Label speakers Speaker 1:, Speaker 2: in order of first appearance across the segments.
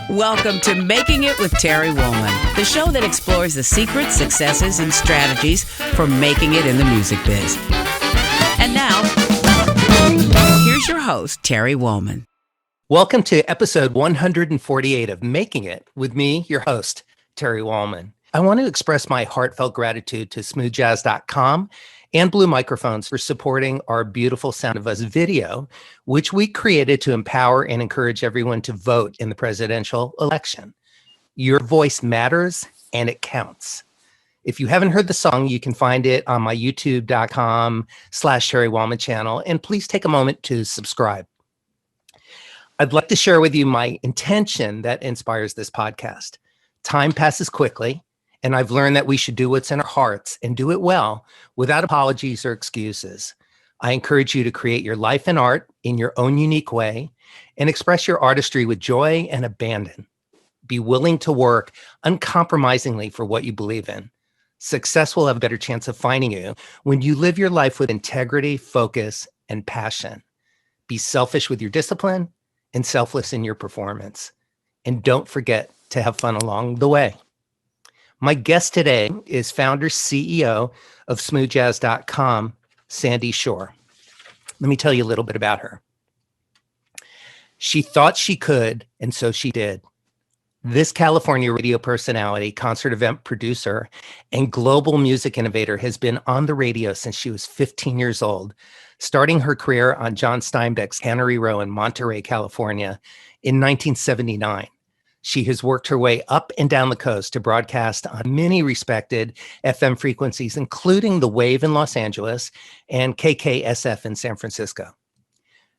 Speaker 1: Welcome to Making It with Terry Wollman, the show that explores the secrets, successes, and strategies for making it in the music biz. And now, here's your host, Terry Wollman.
Speaker 2: Welcome to episode 148 of Making It with me, your host, Terry Wollman. I want to express my heartfelt gratitude to smoothjazz.com and Blue Microphones for supporting our beautiful Sound of Us video, which we created to empower and encourage everyone to vote in the presidential election. Your voice matters and it counts. If you haven't heard the song, you can find it on my youtube.com/Terry Wollman channel, and please take a moment to subscribe. I'd like to share with you my intention that inspires this podcast. Time passes quickly, and I've learned that we should do what's in our hearts and do it well without apologies or excuses. I encourage you to create your life and art in your own unique way and express your artistry with joy and abandon. Be willing to work uncompromisingly for what you believe in. Success will have a better chance of finding you when you live your life with integrity, focus, and passion. Be selfish with your discipline and selfless in your performance. And don't forget to have fun along the way. My guest today is founder, CEO of smoothjazz.com, Sandy Shore. Let me tell you a little bit about her. She thought she could, and so she did. This California radio personality, concert event producer, and global music innovator has been on the radio since she was 15 years old, starting her career on John Steinbeck's Cannery Row in Monterey, California in 1979. She has worked her way up and down the coast to broadcast on many respected FM frequencies, including The Wave in Los Angeles and KKSF in San Francisco.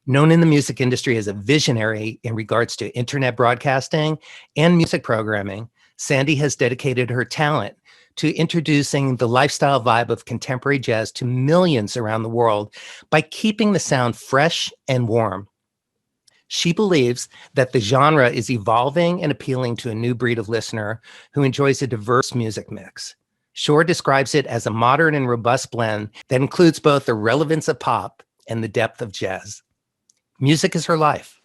Speaker 2: Known in the music industry as a visionary in regards to internet broadcasting and music programming, Sandy has dedicated her talent to introducing the lifestyle vibe of contemporary jazz to millions around the world by keeping the sound fresh and warm. She believes that the genre is evolving and appealing to a new breed of listener who enjoys a diverse music mix. Shore describes it as a modern and robust blend that includes both the relevance of pop and the depth of jazz. Music is her life.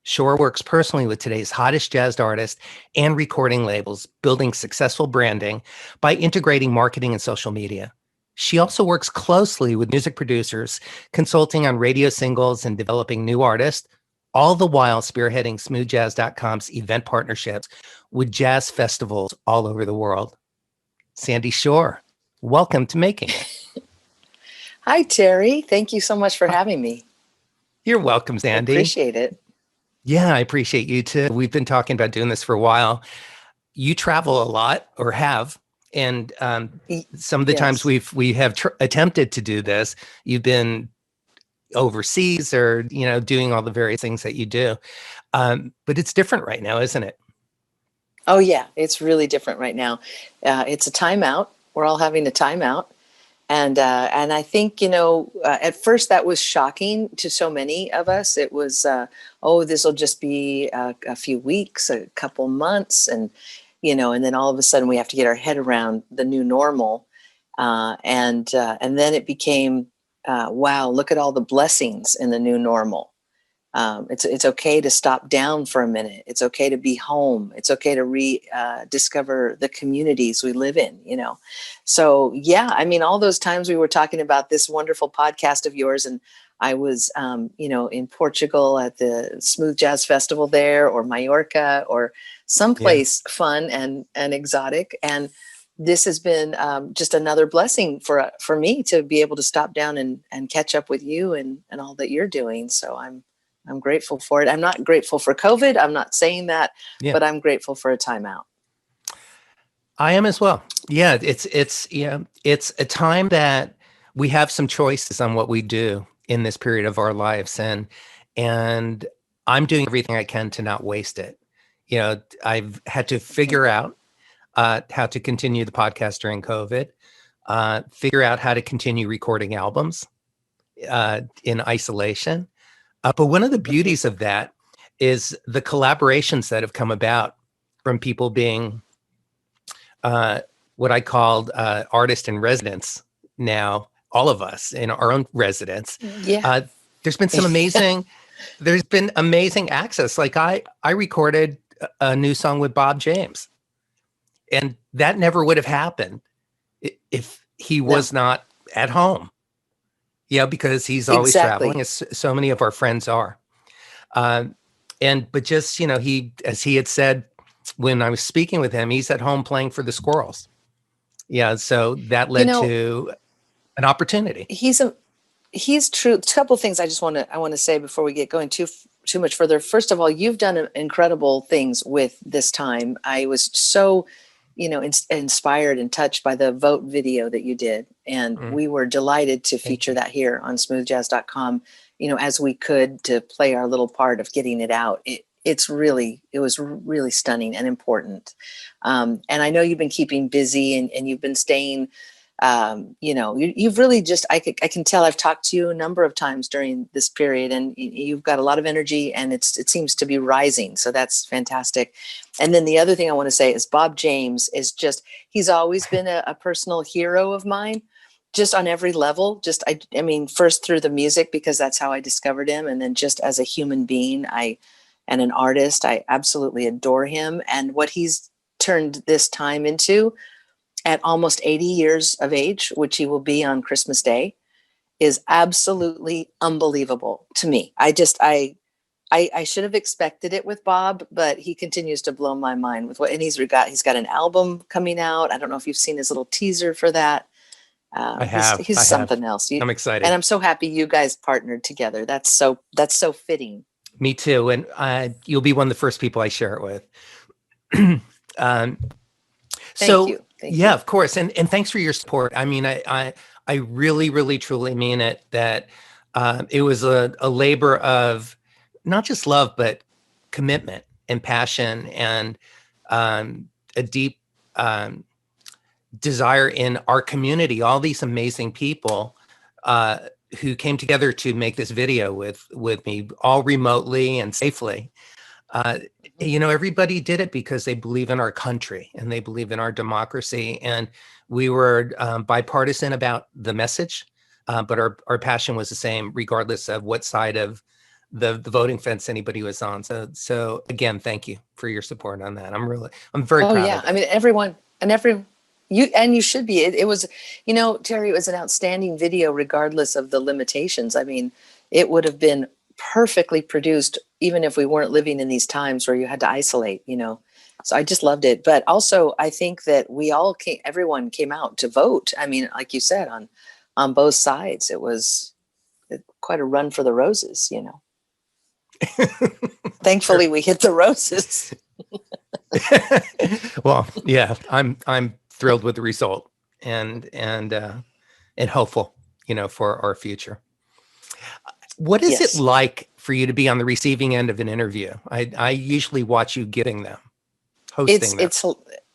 Speaker 2: Shore works personally with today's hottest jazz artists and recording labels, building successful branding by integrating marketing and social media. She also works closely with music producers, consulting on radio singles and developing new artists, all the while spearheading smoothjazz.com's event partnerships with jazz festivals all over the world. Sandy Shore, welcome to Making It.
Speaker 3: Hi, Terry. Thank you so much for having me.
Speaker 2: You're welcome, Sandy.
Speaker 3: I appreciate it.
Speaker 2: Yeah, I appreciate you too. We've been talking about doing this for a while. You travel a lot, or have, and some of the times we have attempted to do this, you've been overseas or, doing all the various things that you do. But it's different right now, isn't it?
Speaker 3: Oh, yeah. It's really different right now. It's a timeout. We're all having a timeout. And I think, at first that was shocking to so many of us. It was, this will just be a few weeks, a couple months. And then all of a sudden we have to get our head around the new normal. And then it became, wow, look at all the blessings in the new normal. It's okay to stop down for a minute. It's okay to be home. It's okay to rediscover the communities we live in, So, yeah, I mean, all those times we were talking about this wonderful podcast of yours, and I was, in Portugal at the Smooth Jazz Festival there, or Mallorca, or someplace fun and exotic. And this has been just another blessing for me to be able to stop down and catch up with you and all that you're doing. So I'm grateful for it. I'm not grateful for COVID. I'm not saying that, but I'm grateful for a timeout.
Speaker 2: I am as well. Yeah, it's a time that we have some choices on what we do in this period of our lives, and I'm doing everything I can to not waste it. I've had to figure out how to continue the podcast during COVID, figure out how to continue recording albums in isolation. But one of the beauties of that is the collaborations that have come about from people being what I called artist in residence now, all of us in our own residence. There's been some amazing, there's been amazing access. Like I recorded a new song with Bob James. And that never would have happened if he was not at home. Yeah, because he's always traveling, as so many of our friends are. But just, as he had said when I was speaking with him, he's at home playing for the squirrels. Yeah, so that led to an opportunity.
Speaker 3: He's true. A couple of things I want to say before we get going too much further. First of all, you've done incredible things with this time. I was so, inspired and touched by the vote video that you did, and we were delighted to feature that here on smoothjazz.com. As we could, to play our little part of getting it out. It was really stunning and important. And I know you've been keeping busy and you've been staying. You've really just, I can tell, I've talked to you a number of times during this period, and you've got a lot of energy, and it seems to be rising. So that's fantastic. And then the other thing I want to say is Bob James is he's always been a personal hero of mine, just on every level. I mean, first through the music, because that's how I discovered him. And then just as a human being, and an artist, I absolutely adore him. And what he's turned this time into, at almost 80 years of age, which he will be on Christmas Day, is absolutely unbelievable to me. I should have expected it with Bob, but he continues to blow my mind with and he's got an album coming out. I don't know if you've seen his little teaser for that.
Speaker 2: I have.
Speaker 3: He's something else.
Speaker 2: I'm excited.
Speaker 3: And I'm so happy you guys partnered together. That's so fitting.
Speaker 2: Me too. And you'll be one of the first people I share it with.
Speaker 3: Thank you.
Speaker 2: Yeah, of course. And thanks for your support. I mean, I really, really, truly mean it, that it was a labor of not just love, but commitment and passion, and a deep desire in our community, all these amazing people who came together to make this video with me, all remotely and safely. Everybody did it because they believe in our country and they believe in our democracy. And we were bipartisan about the message, but our passion was the same, regardless of what side of the voting fence anybody was on. So again, thank you for your support on that. I'm very proud of it.
Speaker 3: I mean, everyone you should be. It was, Terry, it was an outstanding video, regardless of the limitations. I mean, it would have been perfectly produced, even if we weren't living in these times where you had to isolate, So I just loved it. But also, I think that everyone came out to vote. I mean, like you said, on both sides, it was quite a run for the roses, Thankfully, we hit the roses.
Speaker 2: Well, yeah, I'm thrilled with the result and hopeful, for our future. What is it like for you to be on the receiving end of an interview? I usually watch you giving them, hosting them.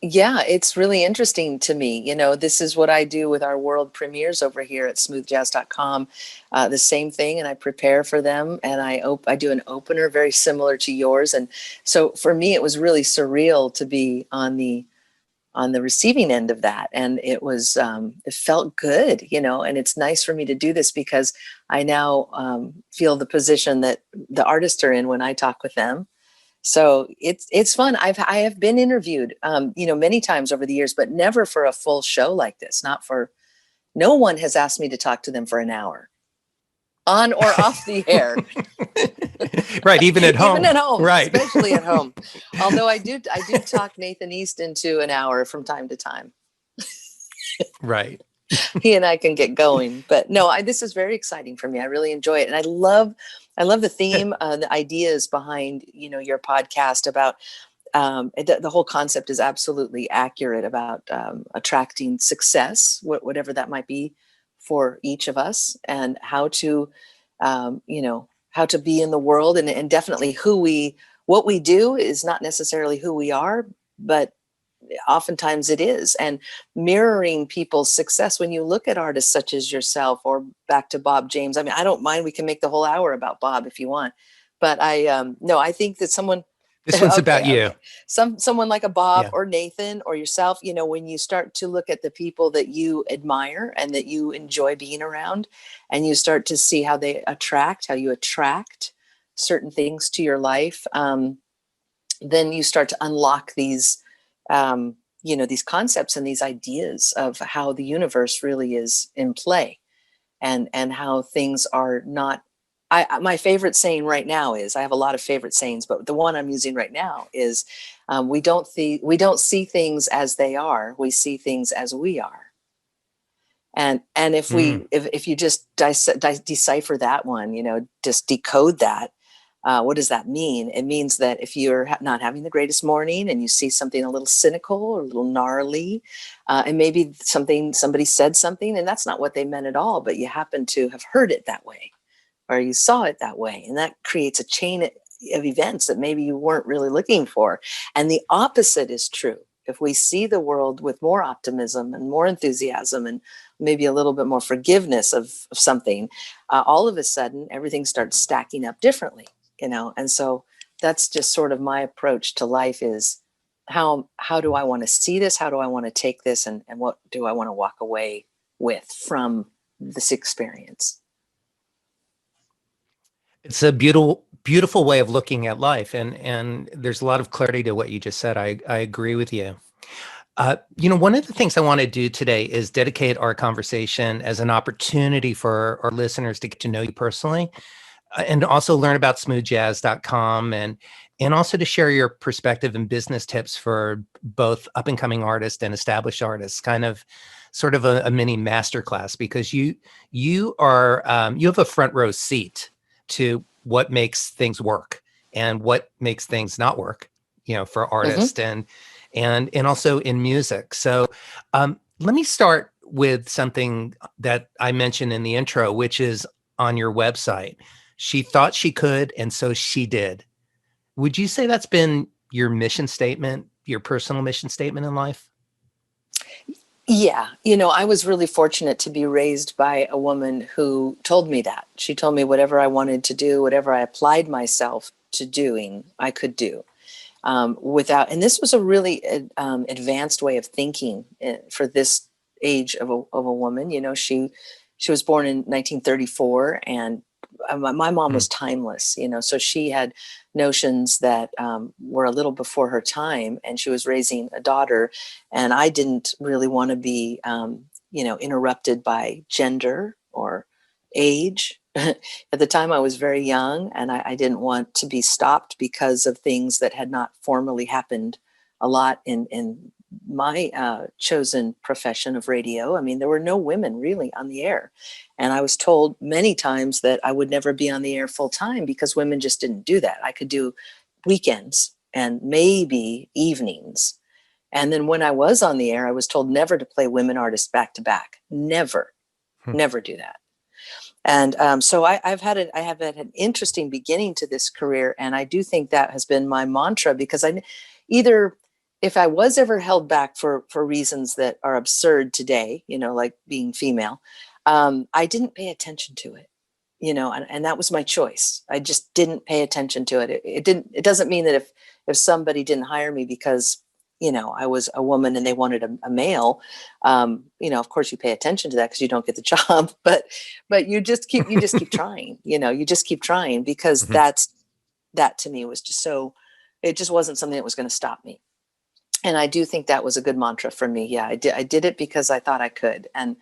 Speaker 3: It's really interesting to me. This is what I do with our world premieres over here at smoothjazz.com. The same thing, and I prepare for them, and I do an opener very similar to yours. And so for me, it was really surreal to be on the receiving end of that. And it was, it felt good, and it's nice for me to do this because I now feel the position that the artists are in when I talk with them. So it's fun. I have been interviewed, many times over the years, but never for a full show like this. No one has asked me to talk to them for an hour, on or off the air.
Speaker 2: Right, even at home.
Speaker 3: Even at home,
Speaker 2: right.
Speaker 3: Especially at home. Although I do talk Nathan East into an hour from time to time.
Speaker 2: Right.
Speaker 3: He and I can get going, but no, this is very exciting for me. I really enjoy it, and I love the theme, the ideas behind your podcast about the whole concept is absolutely accurate about attracting success, whatever that might be for each of us, and how to be in the world, and definitely what we do is not necessarily who we are, but oftentimes it is. And mirroring people's success, when you look at artists such as yourself, or back to Bob James, I mean, I don't mind, we can make the whole hour about Bob if you want, but I think that someone,
Speaker 2: this one's about you,
Speaker 3: someone like a Bob or Nathan or yourself, when you start to look at the people that you admire and that you enjoy being around, and you start to see how you attract certain things to your life, then you start to unlock these, these concepts and these ideas of how the universe really is in play, and how things are not. My favorite saying right now is, I have a lot of favorite sayings, but the one I'm using right now is, we don't see things as they are. We see things as we are. And if if you just decipher that one, just decode that, what does that mean? It means that if you're not having the greatest morning and you see something a little cynical or a little gnarly, and maybe somebody said something and that's not what they meant at all, but you happen to have heard it that way, or you saw it that way, and that creates a chain of events that maybe you weren't really looking for. And the opposite is true. If we see the world with more optimism and more enthusiasm and maybe a little bit more forgiveness of something, all of a sudden everything starts stacking up differently, and so that's just sort of my approach to life, is how do I want to see this? How do I want to take this? And what do I want to walk away with from this experience?
Speaker 2: It's a beautiful way of looking at life, and there's a lot of clarity to what you just said. I agree with you. One of the things I want to do today is dedicate our conversation as an opportunity for our listeners to get to know you personally, and also learn about smoothjazz.com, and also to share your perspective and business tips for both up and coming artists and established artists, sort of a mini masterclass, because you have a front row seat to what makes things work and what makes things not work, for artists, and also in music. So let me start with something that I mentioned in the intro, which is on your website. She thought she could, and so she did. Would you say that's been your mission statement, your personal mission statement in life?
Speaker 3: Yeah. I was really fortunate to be raised by a woman who told me that. She told me whatever I wanted to do, whatever I applied myself to doing, I could do. And this was a really advanced way of thinking for this age of a woman. She was born in 1934, and my mom was timeless. So she had notions that were a little before her time, and she was raising a daughter, and I didn't really want to be interrupted by gender or age. At the time, I was very young, and I didn't want to be stopped because of things that had not formally happened a lot in my chosen profession of radio. I mean, there were no women really on the air. And I was told many times that I would never be on the air full time because women just didn't do that. I could do weekends and maybe evenings. And then when I was on the air, I was told never to play women artists back to back. Never do that. And so I have had an interesting beginning to this career, and I do think that has been my mantra, because if I was ever held back for reasons that are absurd today, like being female, I didn't pay attention to it, and that was my choice. I just didn't pay attention to it. It doesn't mean that if somebody didn't hire me because I was a woman and they wanted a male, of course you pay attention to that because you don't get the job, but you just keep trying, you just keep trying, because that to me was just it just wasn't something that was going to stop me. And I do think that was a good mantra for me. Yeah, I did it because I thought I could. And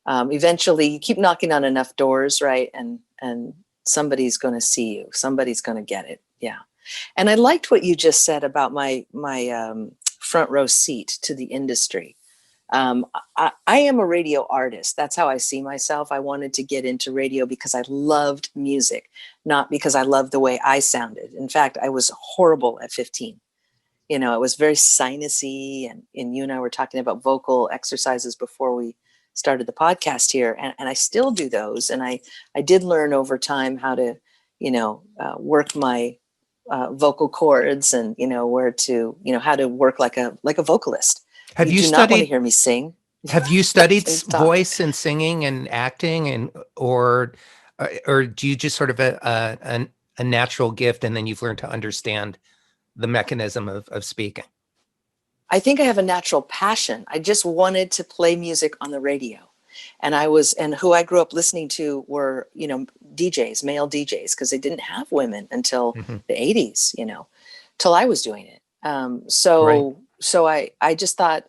Speaker 3: eventually you keep knocking on enough doors, right? And somebody's going to see you. Somebody's going to get it. Yeah. And I liked what you just said about my front row seat to the industry. I am a radio artist. That's how I see myself. I wanted to get into radio because I loved music, not because I loved the way I sounded. In fact, I was horrible at 15. It was very sinusy, and you and I were talking about vocal exercises before we started the podcast here, and I still do those. And I did learn over time how to, work my vocal cords, and where to, how to work like a vocalist.
Speaker 2: Have you
Speaker 3: do
Speaker 2: studied,
Speaker 3: not want to hear me sing.
Speaker 2: Have you studied voice and singing and acting, or do you just sort of a natural gift, and then you've learned to understand the mechanism of speaking?
Speaker 3: I think I have a natural passion. I just wanted to play music on the radio. And who I grew up listening to were, DJs, male DJs, because they didn't have women until the 80s, till I was doing it.
Speaker 2: Right.
Speaker 3: So I just thought,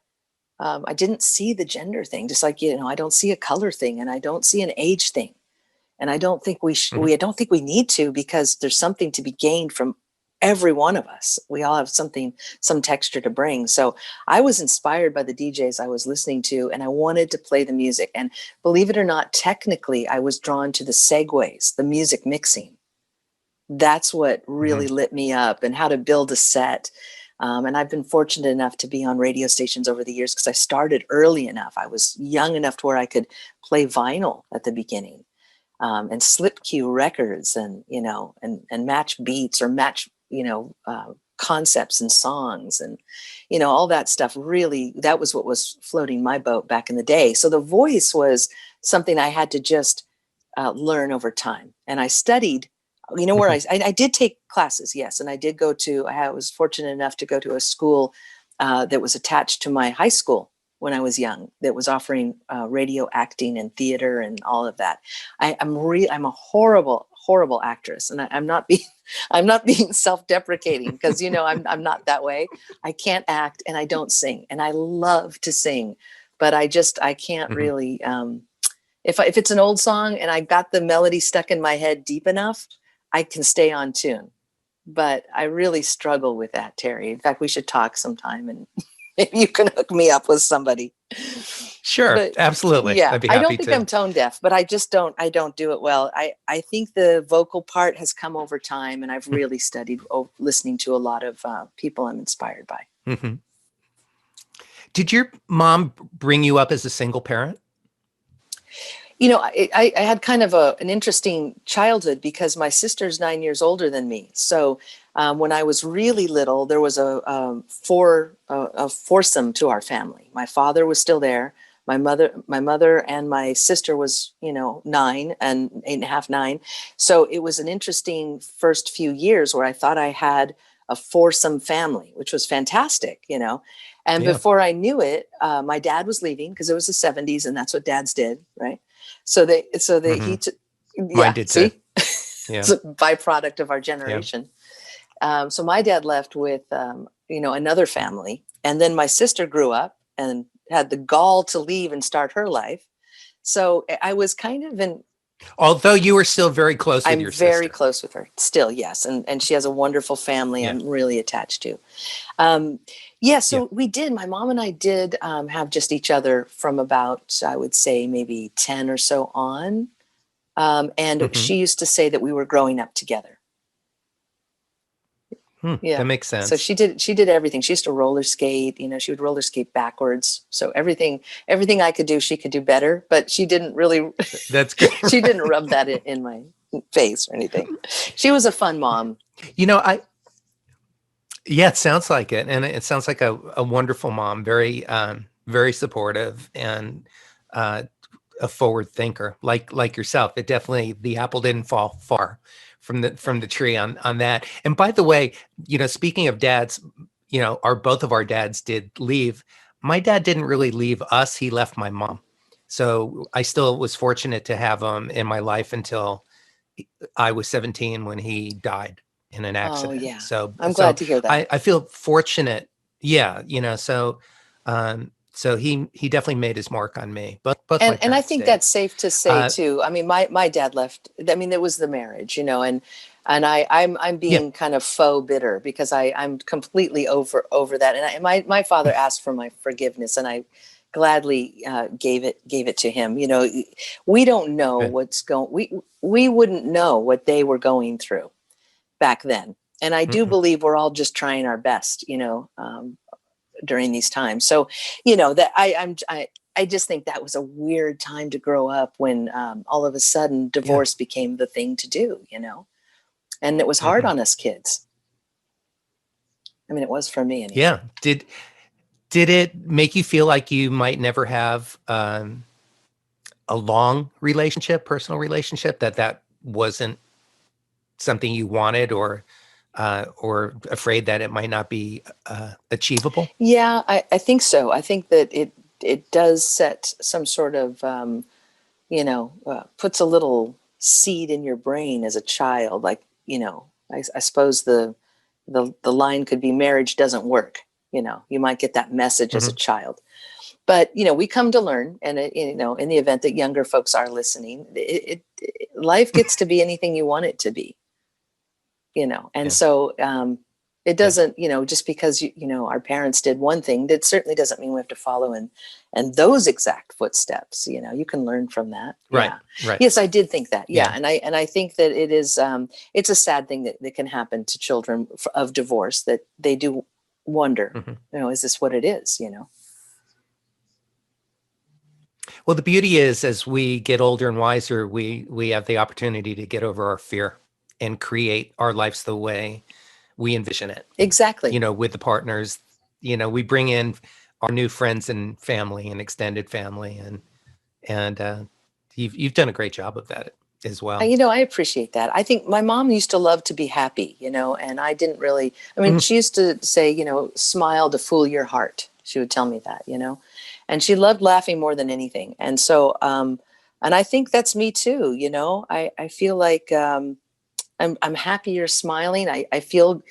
Speaker 3: I didn't see the gender thing, just like, I don't see a color thing, and I don't see an age thing. And I don't think
Speaker 2: Mhm.
Speaker 3: I don't think we need to, because there's something to be gained from every one of us. We all have some texture to bring. So I was inspired by the DJs I was listening to, and I wanted to play the music. And believe it or not, technically, I was drawn to the segues, the music mixing. That's what really
Speaker 2: Mhm.
Speaker 3: lit me up, and how to build a set. And I've been fortunate enough to be on radio stations over the years, because I started early enough. I was young enough to where I could play vinyl at the beginning, and slip cue records, and and match beats, or match concepts and songs, and all that stuff. Really, that was what was floating my boat back in the day. So the voice was something I had to just learn over time, and I studied. Where
Speaker 2: Mhm.
Speaker 3: I did take classes, yes, and I did go to. I was fortunate enough to go to a school that was attached to my high school when I was young, that was offering radio acting and theater and all of that. I'm a horrible actress, and I'm not being I'm not being self-deprecating, because I'm not that way. I can't act, and I don't sing, and I love to sing, but I can't
Speaker 2: Mhm.
Speaker 3: really. If it's an old song and I got the melody stuck in my head deep enough, I can stay on tune. But I really struggle with that, Terry. In fact, we should talk sometime, and maybe you can hook me up with somebody.
Speaker 2: Sure.
Speaker 3: But
Speaker 2: Absolutely.
Speaker 3: yeah,
Speaker 2: I'd be
Speaker 3: I don't
Speaker 2: happy
Speaker 3: think
Speaker 2: to.
Speaker 3: I'm tone deaf, but I don't do it well. I think the vocal part has come over time, and I've really studied listening to a lot of people I'm inspired by.
Speaker 2: Mhm. Did your mom bring you up as a single parent?
Speaker 3: I had kind of an interesting childhood, because my sister's 9 years older than me. So when I was really little, there was a foursome to our family. My father was still there. My mother and my sister was, 9 and 8.5, 9. So it was an interesting first few years where I thought I had a foursome family, which was fantastic. And
Speaker 2: Yeah.
Speaker 3: before I knew it, my dad was leaving, because it was the 70s, and that's what dads did, right? So
Speaker 2: Mhm. Mine
Speaker 3: yeah,
Speaker 2: did too.
Speaker 3: see,
Speaker 2: Yeah.
Speaker 3: it's a byproduct of our
Speaker 2: Yeah.
Speaker 3: generation. So my dad left with, another family. And then my sister grew up and had the gall to leave and start her life. So I was kind of
Speaker 2: Although you were still very close with
Speaker 3: I'm
Speaker 2: your
Speaker 3: very
Speaker 2: sister.
Speaker 3: close with her still, yes. And she has a wonderful family
Speaker 2: Yeah.
Speaker 3: I'm really attached to. Um, yeah,
Speaker 2: Yeah.
Speaker 3: so my mom and I did have just each other from about, I would say, maybe 10 or so on. And
Speaker 2: Mhm.
Speaker 3: she used to say that we were growing up together.
Speaker 2: That
Speaker 3: Yeah.
Speaker 2: makes
Speaker 3: So
Speaker 2: sense.
Speaker 3: she did everything. She used to roller skate, she would roller skate backwards. So everything I could do, she could do better, but she didn't really
Speaker 2: That's good.
Speaker 3: she didn't rub that in my face or anything. She was a fun mom.
Speaker 2: You know, I Yeah, it sounds like it, and it sounds like a wonderful mom, very supportive, and uh, a forward thinker, like yourself. It definitely the apple didn't fall far from the tree on that. And by the way, speaking of dads, our both of our dads did leave. My dad didn't really leave us; he left my mom. So I still was fortunate to have him in my life until I was 17 when he died in an
Speaker 3: Oh
Speaker 2: accident.
Speaker 3: yeah.
Speaker 2: So
Speaker 3: I'm
Speaker 2: so
Speaker 3: glad to hear that.
Speaker 2: I feel fortunate. Yeah, so he definitely made his mark on me. Both my
Speaker 3: And I
Speaker 2: parents
Speaker 3: think
Speaker 2: did.
Speaker 3: that's safe to say
Speaker 2: Uh
Speaker 3: too. I mean, my dad left. I mean, it was the marriage, and I'm
Speaker 2: yeah.
Speaker 3: being kind of faux bitter, because I'm completely over that. And my father asked for my forgiveness, and I gladly gave it to him. We don't know
Speaker 2: Good.
Speaker 3: what's going. We wouldn't know what they were going through back then. And I do
Speaker 2: Mm-mm.
Speaker 3: believe we're all just trying our best, during these times. So, that I just think that was a weird time to grow up, when all of a sudden
Speaker 2: Yeah.
Speaker 3: divorce became the thing to do, and it was hard
Speaker 2: Hmm.
Speaker 3: on us kids. I mean, it was for me anyway.
Speaker 2: Yeah. Did it make you feel like you might never have a long relationship, personal relationship, that wasn't something you wanted, or afraid that it might not be achievable?
Speaker 3: Yeah, I think so. I think that it does set some sort of puts a little seed in your brain as a child, like I suppose the line could be marriage doesn't work. You might get that message as a child. But, we come to learn, and, in the event that younger folks are listening, life gets to be anything you want it to be, and so it doesn't, just because, our parents did one thing, that certainly doesn't mean we have to follow in those exact footsteps. You can learn from that.
Speaker 2: Right.
Speaker 3: Yeah.
Speaker 2: Right.
Speaker 3: Yes, I did think that. Yeah.
Speaker 2: Yeah.
Speaker 3: And I think that it is, it's a sad thing that can happen to children of divorce, that they do wonder, is this what it is,
Speaker 2: Well, the beauty is, as we get older and wiser, we have the opportunity to get over our fear and create our lives the way we envision it.
Speaker 3: Exactly.
Speaker 2: With the partners, we bring in our new friends and family and extended family, and you've done a great job of that as well.
Speaker 3: I appreciate that. I think my mom used to love to be happy, and I didn't really, she used to say, smile to fool your heart. She would tell me that, and she loved laughing more than anything. And so, and I think that's me too. I feel like, I'm happier smiling. I feel,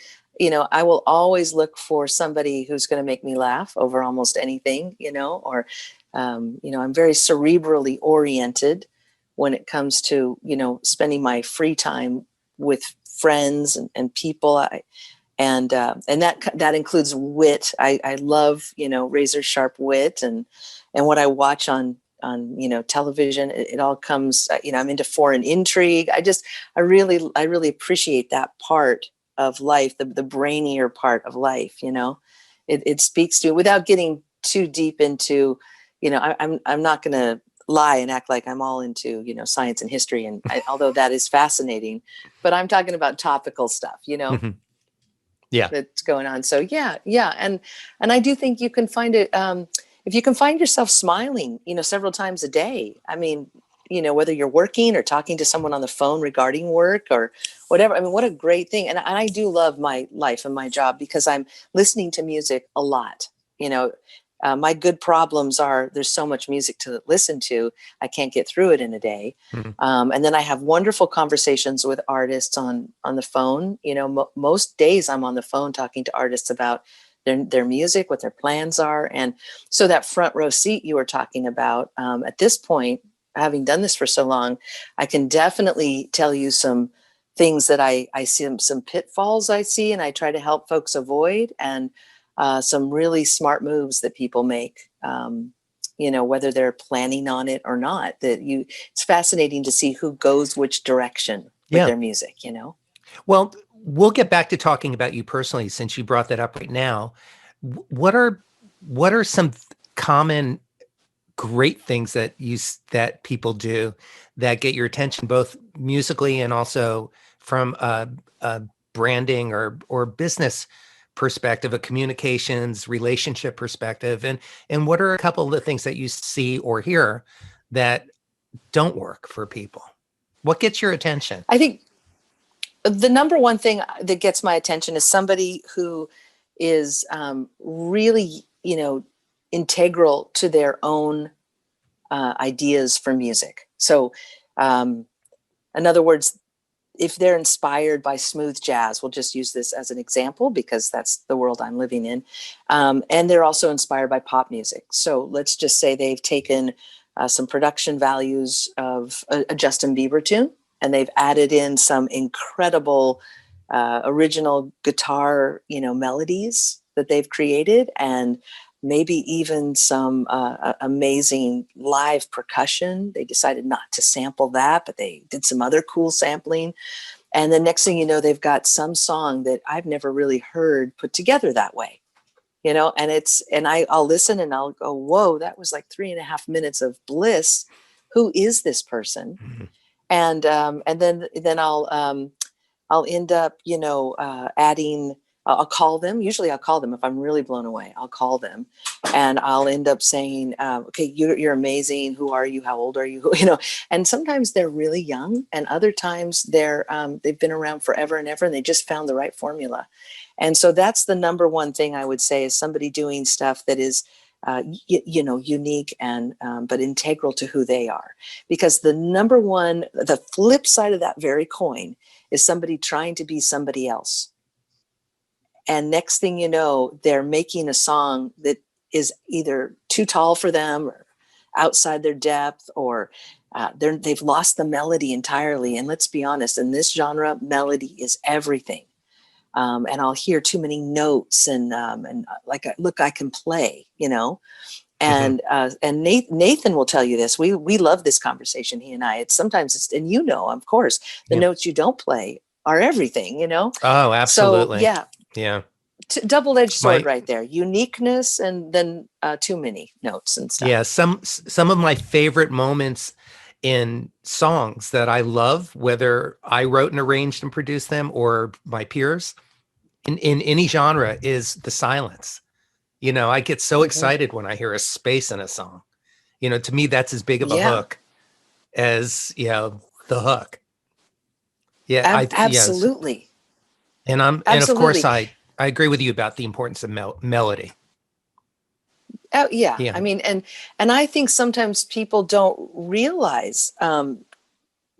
Speaker 3: I will always look for somebody who's going to make me laugh over almost anything, or, I'm very cerebrally oriented when it comes to, spending my free time with friends and people. And that includes wit. I love, razor sharp wit, and what I watch on television. It all comes, I'm into foreign intrigue. I really appreciate that part of life, the brainier part of life. It speaks to, without getting too deep into, I'm not going to lie and act like I'm all into, science and history. And although that is fascinating, but I'm talking about topical stuff,
Speaker 2: Yeah.
Speaker 3: that's going on. So yeah. And I do think you can find it, if you can find yourself smiling, several times a day. Whether you're working or talking to someone on the phone regarding work or whatever. What a great thing. And I do love my life and my job because I'm listening to music a lot. My good problems are there's so much music to listen to. I can't get through it in a day. And then I have wonderful conversations with artists on the phone. Most days I'm on the phone talking to artists about their music, what their plans are. And so that front row seat you were talking about, at this point, having done this for so long, I can definitely tell you some things that I see, some pitfalls I see, and I try to help folks avoid, and some really smart moves that people make, whether they're planning on it or not. It's fascinating to see who goes which direction with their music,
Speaker 2: Well, we'll get back to talking about you personally, since you brought that up right now. What are some common great things that people do that get your attention, both musically and also from a branding or business perspective, a communications relationship perspective, and what are a couple of the things that you see or hear that don't work for people? What gets your attention?
Speaker 3: I think the number one thing that gets my attention is somebody who is really, integral to their own ideas for music. So, in other words, if they're inspired by smooth jazz, we'll just use this as an example because that's the world I'm living in. And they're also inspired by pop music. So let's just say they've taken some production values of a Justin Bieber tune, and they've added in some incredible original guitar, melodies that they've created, and maybe even some amazing live percussion. They decided not to sample that, but they did some other cool sampling. And the next thing you know, they've got some song that I've never really heard put together that way. And I'll listen and I'll go, whoa, that was like 3.5 minutes of bliss. Who is this person? Mm-hmm. And then I'll end up, adding. I'll call them. Usually I'll call them if I'm really blown away. I'll call them, and I'll end up saying, okay, you're amazing. Who are you? How old are you? And sometimes they're really young, and other times they've been around forever and ever, and they just found the right formula. And so that's the number one thing I would say is somebody doing stuff that is, unique and, but integral to who they are. Because the flip side of that very coin is somebody trying to be somebody else. And next thing you know, they're making a song that is either too tall for them or outside their depth, or they've lost the melody entirely. And let's be honest, in this genre, melody is everything. And I'll hear too many notes and like, look, I can play, you know. And Nathan will tell you this. We love this conversation, he and I. It's sometimes and you know, of course, the notes you don't play are everything, you know.
Speaker 2: Oh, absolutely.
Speaker 3: So yeah. Double-edged sword right there. Uniqueness and then too many notes and stuff.
Speaker 2: Yeah, some of my favorite moments in songs that I love, whether I wrote and arranged and produced them or my peers in any genre, is the silence. You know, I get so excited when I hear a space in a song. You know, to me, that's as big of a hook as, you know, the hook. Yeah,
Speaker 3: absolutely.
Speaker 2: Yes. And of course I agree with you about the importance of melody.
Speaker 3: Oh yeah. I mean, and I think sometimes people don't realize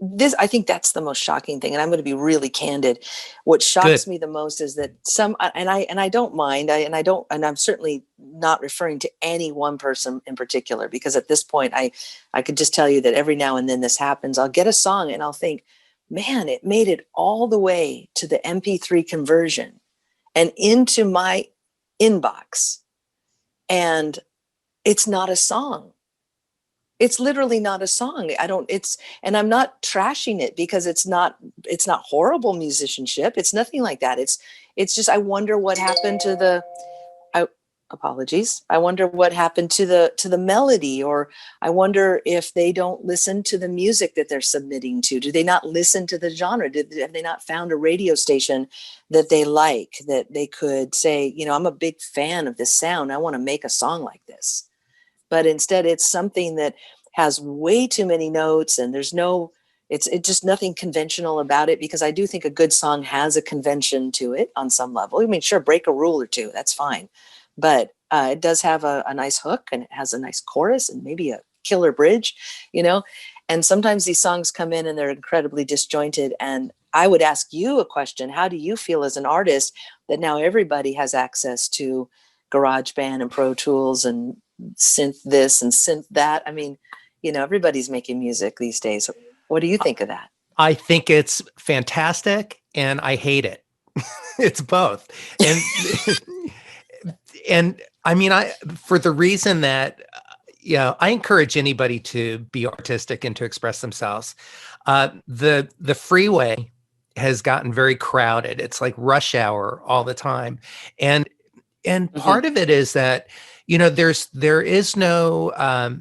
Speaker 3: this. I think that's the most shocking thing, and I'm going to be really candid. What shocks me the most is that and I don't mind, and I'm certainly not referring to any one person in particular, because at this point I could just tell you that every now and then this happens. I'll get a song and I'll think, man, it made it all the way to the MP3 conversion and into my inbox, and it's not a song. It's literally not a song. And I'm not trashing it, because it's not horrible musicianship. It's nothing like that. It's just, I wonder what happened to apologies. I wonder what happened to the melody, or I wonder if they don't listen to the music that they're submitting to. Do they not listen to the genre? Have they not found a radio station that they like, that they could say, you know, I'm a big fan of this sound, I want to make a song like this. But instead it's something that has way too many notes, and it's just nothing conventional about it, because I do think a good song has a convention to it on some level. I mean, sure, break a rule or two, that's fine. But it does have a nice hook, and it has a nice chorus and maybe a killer bridge, you know. And sometimes these songs come in and they're incredibly disjointed. And I would ask you a question. How do you feel as an artist that now everybody has access to GarageBand and Pro Tools and synth this and synth that? I mean, you know, everybody's making music these days. What do you think of that?
Speaker 2: I think it's fantastic, and I hate it. It's both. And I mean, for the reason that, I encourage anybody to be artistic and to express themselves. The freeway has gotten very crowded. It's like rush hour all the time. And part of it is that, you know, there is no, I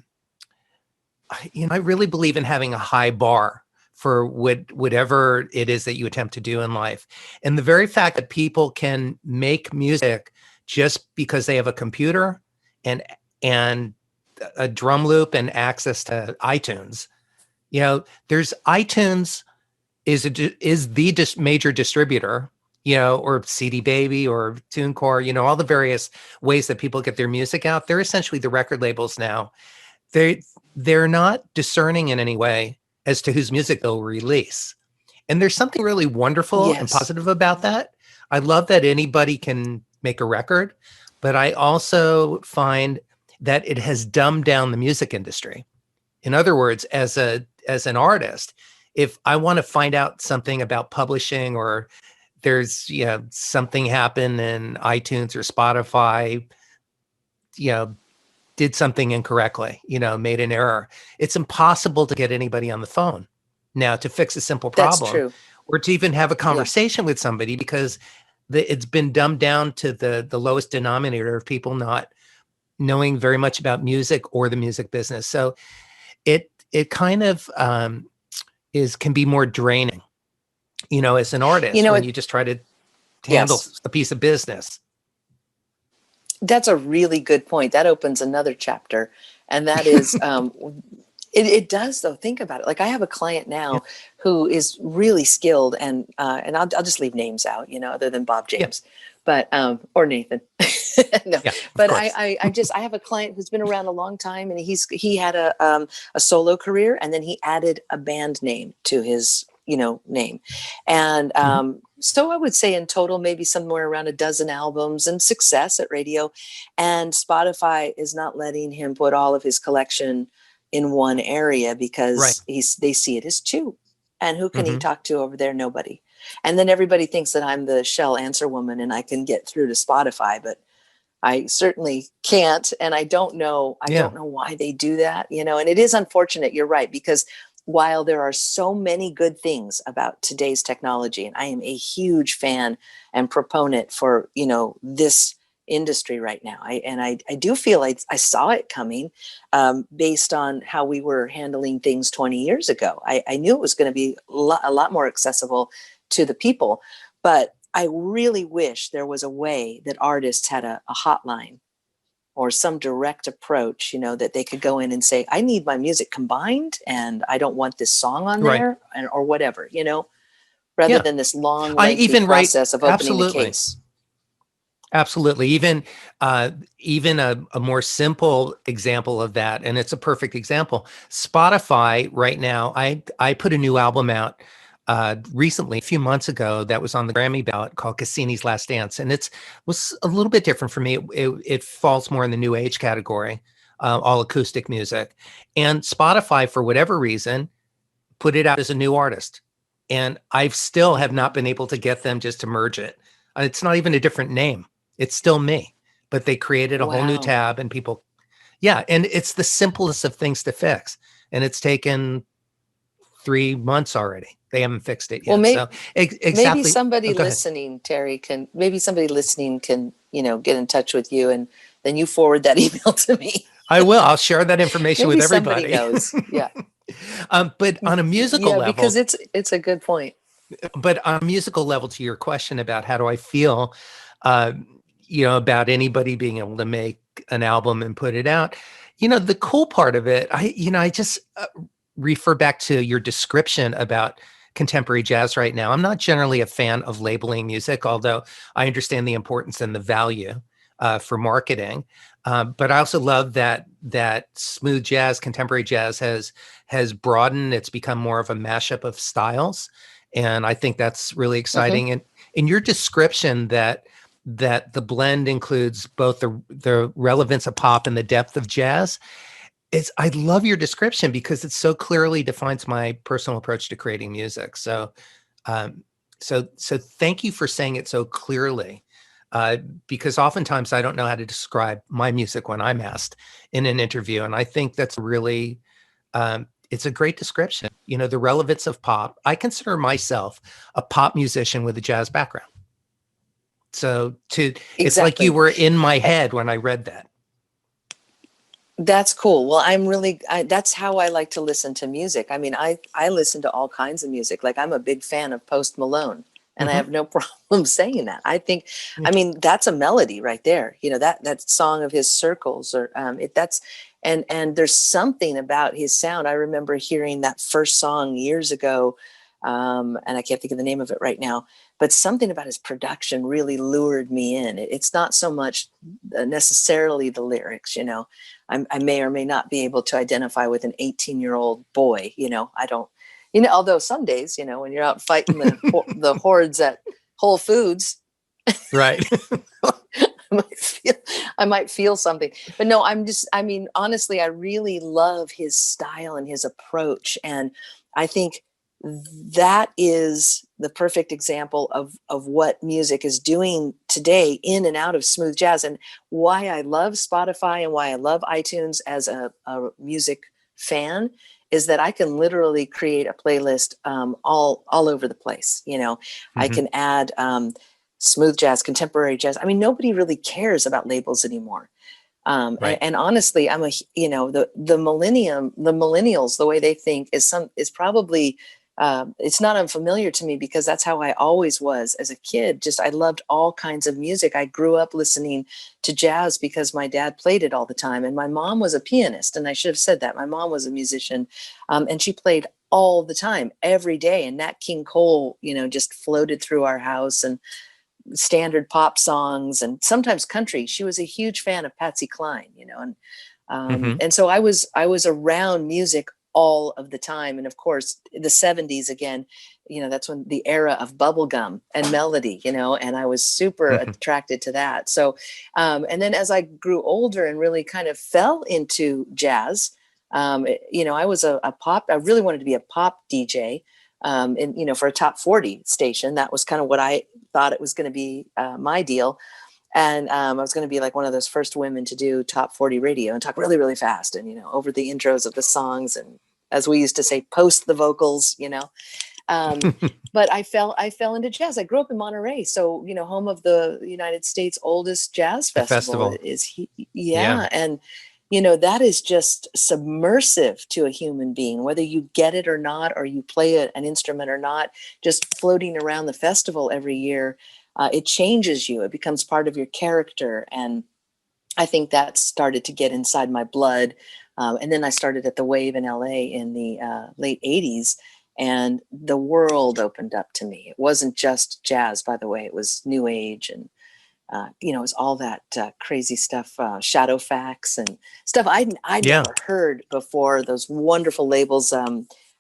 Speaker 2: really believe in having a high bar for whatever it is that you attempt to do in life. And the very fact that people can make music just because they have a computer and a drum loop and access to iTunes, you know, there's iTunes is the major distributor, you know, or CD Baby or TuneCore, you know, all the various ways that people get their music out. They're essentially the record labels now. They're not discerning in any way as to whose music they'll release. And there's something really wonderful and positive about that. I love that anybody can make a record, but I also find that it has dumbed down the music industry. In other words, as an artist, if I want to find out something about publishing, or there's, you know, something happened in iTunes or Spotify, you know, did something incorrectly, you know, made an error, it's impossible to get anybody on the phone now to fix a simple problem.
Speaker 3: That's true.
Speaker 2: Or to even have a conversation with somebody, because it's been dumbed down to the lowest denominator of people not knowing very much about music or the music business. So it kind of can be more draining, you know, as an artist, you know, when you just try to handle a piece of business.
Speaker 3: That's a really good point. That opens another chapter. And that is, it does though. Think about it. Like, I have a client now who is really skilled, and I'll just leave names out, you know, other than Bob James, but, or Nathan. No, but I have a client who's been around a long time, and he had a solo career, and then he added a band name to his name. And so I would say in total, maybe somewhere around a dozen albums and success at radio. And Spotify is not letting him put all of his collection in one area
Speaker 2: Right.
Speaker 3: because they see it as two. And who can he
Speaker 2: Mm-hmm.
Speaker 3: talk to over there? Nobody. And then everybody thinks that I'm the shell answer woman and I can get through to Spotify, but I certainly can't. And I don't know
Speaker 2: Yeah.
Speaker 3: why they do that, and it is unfortunate. You're right, because while there are so many good things about today's technology, and I am a huge fan and proponent for, this industry right now. I do feel like I saw it coming based on how we were handling things 20 years ago. I knew it was going to be a lot more accessible to the people, but I really wish there was a way that artists had a hotline or some direct approach, that they could go in and say, I need my music combined and I don't want this song on
Speaker 2: Right.
Speaker 3: there or whatever, rather
Speaker 2: Yeah.
Speaker 3: than this long,
Speaker 2: I
Speaker 3: lengthy
Speaker 2: even write,
Speaker 3: process of opening the
Speaker 2: absolutely.
Speaker 3: case.
Speaker 2: Absolutely. Even a more simple example of that, and it's a perfect example. Spotify right now, I put a new album out recently, a few months ago, that was on the Grammy ballot called Cassini's Last Dance, and was a little bit different for me. It falls more in the new age category, all acoustic music, and Spotify, for whatever reason, put it out as a new artist, and I still have not been able to get them just to merge it. It's not even a different name. It's still me, but they created a whole new
Speaker 3: Wow.
Speaker 2: tab and people, yeah. And it's the simplest of things to fix. And it's taken 3 months already. They haven't fixed it
Speaker 3: Well,
Speaker 2: yet. So
Speaker 3: maybe
Speaker 2: exactly.
Speaker 3: somebody
Speaker 2: Oh, go ahead.
Speaker 3: listening, Terry, can, get in touch with you and then you forward that email to me.
Speaker 2: I will. I'll share that information
Speaker 3: Maybe
Speaker 2: with
Speaker 3: somebody
Speaker 2: everybody.
Speaker 3: knows. Yeah.
Speaker 2: But on a musical
Speaker 3: Yeah, because
Speaker 2: level,
Speaker 3: it's a good point.
Speaker 2: to your question about how do I feel, uh, about anybody being able to make an album and put it out, the cool part of it, I just refer back to your description about contemporary jazz right now. I'm not generally a fan of labeling music, although I understand the importance and the value for marketing. But I also love that smooth jazz, contemporary jazz has broadened. It's become more of a mashup of styles, and I think that's really exciting. And in your description that the blend includes both the relevance of pop and the depth of jazz, I love your description because it so clearly defines my personal approach to creating music. So so thank you for saying it so clearly. Because oftentimes I don't know how to describe my music when I'm asked in an interview. And I think that's really, it's a great description. The relevance of pop. I consider myself a pop musician with a jazz background. So it's like you
Speaker 3: Exactly.
Speaker 2: were in my head when I read that.
Speaker 3: That's cool. Well, that's how I like to listen to music. I mean, I listen to all kinds of music. Like I'm a big fan of Post Malone and I
Speaker 2: Mhm.
Speaker 3: have no problem saying that.
Speaker 2: Yeah.
Speaker 3: I mean, that's a melody right there. That song of his Circles or and there's something about his sound. I remember hearing that first song years ago. And I can't think of the name of it right now, but something about his production really lured me in. It's not so much necessarily the lyrics, I may or may not be able to identify with an 18-year-old boy. I don't, although some days, when you're out fighting the hordes at Whole Foods,
Speaker 2: Right.
Speaker 3: I might feel something, but no, honestly, I really love his style and his approach. And I think that is the perfect example of what music is doing today in and out of smooth jazz, and why I love Spotify and why I love iTunes as a music fan is that I can literally create a playlist all over the place. I
Speaker 2: Mhm.
Speaker 3: can add smooth jazz, contemporary jazz. I mean, nobody really cares about labels anymore.
Speaker 2: Right.
Speaker 3: And honestly, the millennials, the way they think is probably, it's not unfamiliar to me because that's how I always was as a kid. Just, I loved all kinds of music. I grew up listening to jazz because my dad played it all the time. And my mom was a pianist. And I should have said that. My mom was a musician, and she played all the time, every day. And Nat King Cole, just floated through our house, and standard pop songs and sometimes country. She was a huge fan of Patsy Cline,
Speaker 2: Mhm.
Speaker 3: and so I was around music all of the time. And of course, the 70s again, that's when the era of bubblegum and melody, and I was super attracted to that. So, and then as I grew older and really kind of fell into jazz, I was I really wanted to be a pop DJ, and, for a top 40 station. That was kind of what I thought it was going to be, my deal. And I was going to be like one of those first women to do top 40 radio and talk really, really fast and, over the intros of the songs. And as we used to say, post the vocals, but I fell into jazz. I grew up in Monterey. So, home of the United States' oldest jazz festival.
Speaker 2: Yeah.
Speaker 3: And, that is just submersive to a human being, whether you get it or not, or you play an instrument or not, just floating around the festival every year. It changes you. It becomes part of your character. And I think that started to get inside my blood. And then I started at the Wave in LA in the late 80s, and the world opened up to me. It wasn't just jazz, by the way. It was new age and, it was all that crazy stuff, shadow facts and stuff I'd never heard before. Those wonderful labels,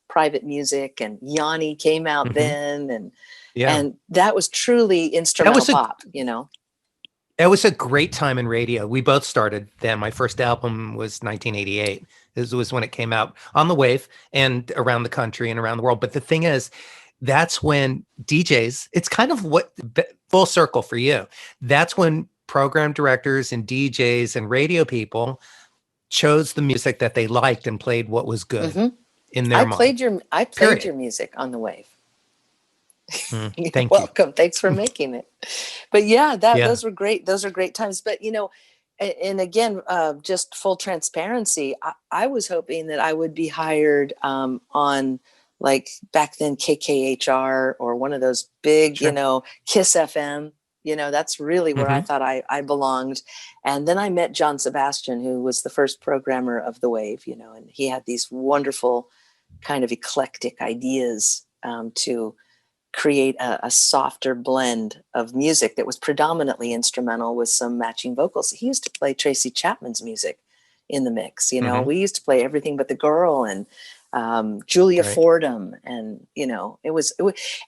Speaker 3: Private Music and Yanni came out then. And that was truly instrumental pop,
Speaker 2: It was a great time in radio. We both started then. My first album was 1988. This was when it came out on the Wave and around the country and around the world. But the thing is, that's when DJs, it's kind of full circle for you. That's when program directors and DJs and radio people chose the music that they liked and played what was good in their mind.
Speaker 3: I played your music on the Wave.
Speaker 2: Thank you.
Speaker 3: Welcome. Thanks for making it. But those were great. Those are great times. But, and again, just full transparency, I was hoping that I would be hired on, like back then, KKHR or one of those big, KISS FM. That's really where I thought I belonged. And then I met John Sebastian, who was the first programmer of the Wave, and he had these wonderful kind of eclectic ideas to create a softer blend of music that was predominantly instrumental with some matching vocals. He used to play Tracy Chapman's music in the mix. We used to play Everything But the Girl and Julia Fordham, and it was,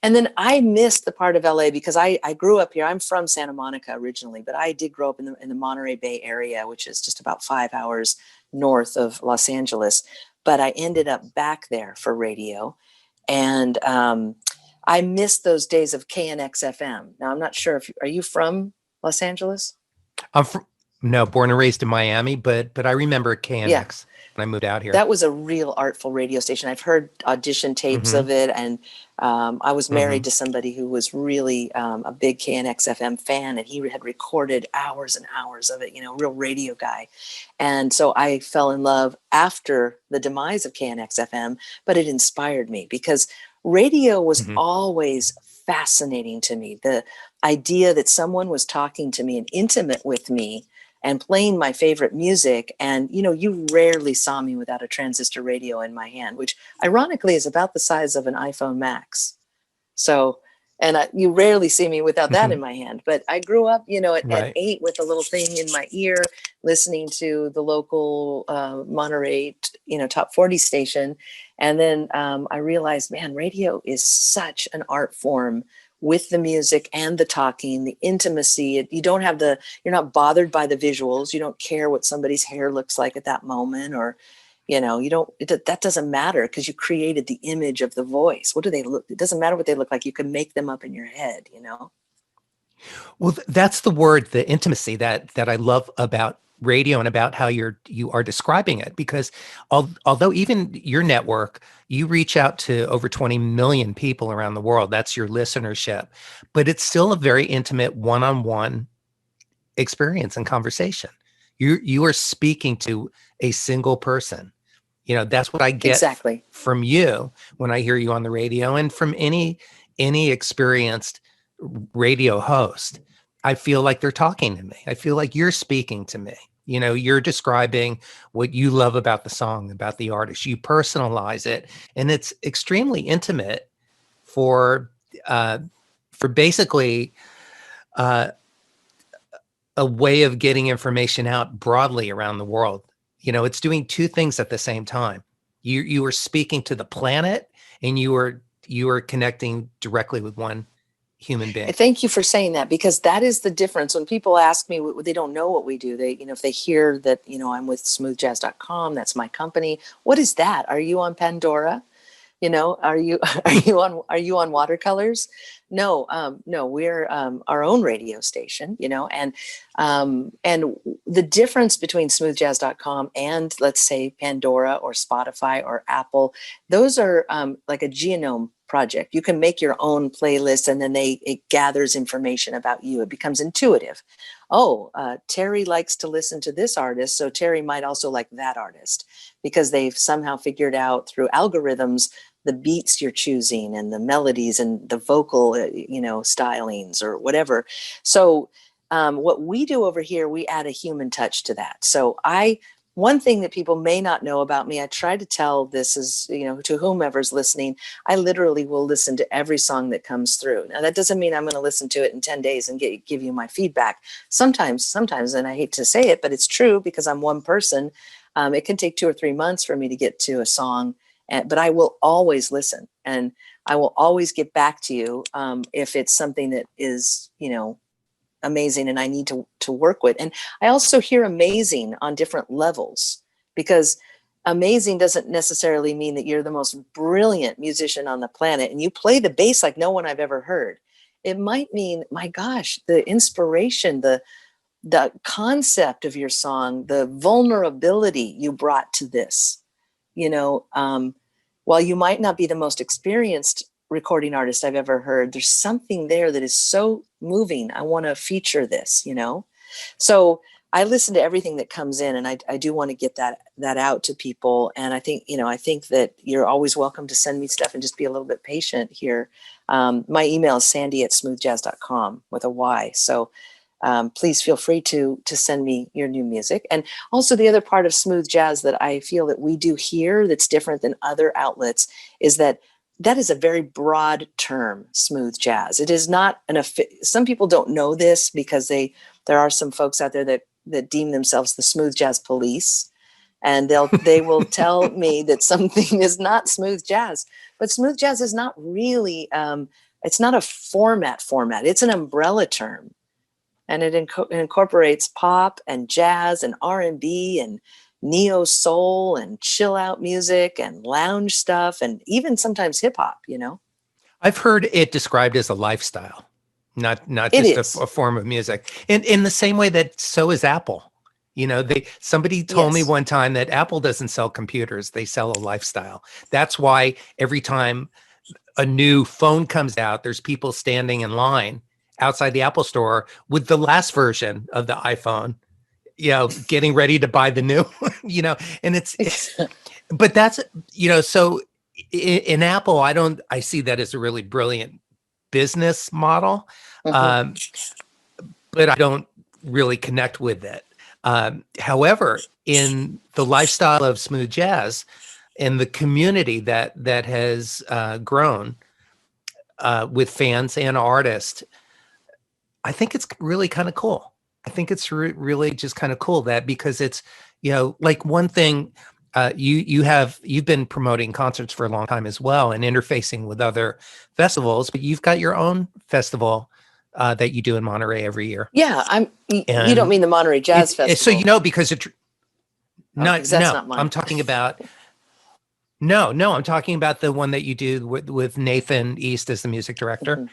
Speaker 3: and then I missed the part of LA because I grew up here. I'm from Santa Monica originally, but I did grow up in the Monterey Bay area, which is just about 5 hours north of Los Angeles. But I ended up back there for radio, and I missed those days of KNX-FM. Now I'm not sure are you from Los Angeles?
Speaker 2: No, born and raised in Miami, but I remember KNX when I moved out here.
Speaker 3: That was a real artful radio station. I've heard audition tapes of it, and I was married to somebody who was really a big KNX-FM fan, and he had recorded hours and hours of it, real radio guy. And so I fell in love after the demise of KNX-FM, but it inspired me because radio was always fascinating to me. The idea that someone was talking to me and intimate with me and playing my favorite music. And, you rarely saw me without a transistor radio in my hand, which ironically is about the size of an iPhone Max. So, and you rarely see me without that in my hand. But I grew up, at 8 with a little thing in my ear, listening to the local Monterey, top 40 station. And then I realized, man, radio is such an art form with the music and the talking, the intimacy. You're not bothered by the visuals. You don't care what somebody's hair looks like at that moment, or, that doesn't matter because you created the image of the voice. What do they look? It doesn't matter what they look like. You can make them up in your head,
Speaker 2: Well, that's the word, the intimacy that I love about radio and about how you are describing it, because although even your network, you reach out to over 20 million people around the world, that's your listenership, but it's still a very intimate one-on-one experience and conversation. You are speaking to a single person. That's what I get from you when I hear you on the radio, and from any experienced radio host. I feel like they're talking to me. I feel like you're speaking to me. You're describing what you love about the song, about the artist. You personalize it, and it's extremely intimate for basically a way of getting information out broadly around the world. It's doing two things at the same time. You are speaking to the planet, and you are you are connecting directly with one human being.
Speaker 3: Thank you for saying that, because that is the difference. When people ask me, they don't know what we do. They, if they hear that, I'm with smoothjazz.com, that's my company. What is that? Are you on Pandora? Are you on Watercolors? No, no, we're our own radio station, and the difference between smoothjazz.com and, let's say, Pandora or Spotify or Apple, those are like a genome project. You can make your own playlist, and then it gathers information about you. It becomes intuitive. Oh, Terry likes to listen to this artist, so Terry might also like that artist, because they've somehow figured out through algorithms the beats you're choosing and the melodies and the vocal, stylings or whatever. So what we do over here, we add a human touch to that. So one thing that people may not know about me, I try to tell this is, to whomever's listening, I literally will listen to every song that comes through. Now, that doesn't mean I'm going to listen to it in 10 days and give you my feedback. Sometimes, and I hate to say it, but it's true, because I'm one person. It can take 2 or 3 months for me to get to a song, but I will always listen, and I will always get back to you if it's something that is, amazing and I need to work with. And I also hear amazing on different levels, because amazing doesn't necessarily mean that you're the most brilliant musician on the planet and you play the bass like no one I've ever heard. It might mean, my gosh, the inspiration, the concept of your song, the vulnerability you brought to this, while you might not be the most experienced recording artist I've ever heard, there's something there that is so moving. I want to feature this, So I listen to everything that comes in, and I do want to get that out to people. And I think that you're always welcome to send me stuff, and just be a little bit patient here. My email is sandy@smoothjazz.com with a Y. So please feel free to send me your new music. And also, the other part of smooth jazz that I feel that we do here that's different than other outlets is that is a very broad term, smooth jazz. It is not some people don't know this, because there are some folks out there that deem themselves the smooth jazz police, and they will tell me that something is not smooth jazz. But smooth jazz is not really, it's not a format. It's an umbrella term. And it incorporates pop and jazz and R&B and neo soul and chill out music and lounge stuff, and even sometimes hip hop,
Speaker 2: I've heard it described as a lifestyle, not just a form of music. And in the same way that so is Apple. Somebody told me one time that Apple doesn't sell computers, they sell a lifestyle. That's why every time a new phone comes out, there's people standing in line outside the Apple store with the last version of the iPhone, getting ready to buy the new, and but that's, so in Apple, I see that as a really brilliant business model, but I don't really connect with it. However, in the lifestyle of smooth jazz and the community that has grown with fans and artists, I think it's really kind of cool. I think it's really just kind of cool that, because it's, like one thing, you've been promoting concerts for a long time as well, and interfacing with other festivals, but you've got your own festival that you do in Monterey every year.
Speaker 3: Yeah, you don't mean the Monterey Jazz Festival.
Speaker 2: So because it's
Speaker 3: that's not mine.
Speaker 2: I'm talking about I'm talking about the one that you do with Nathan East as the music director.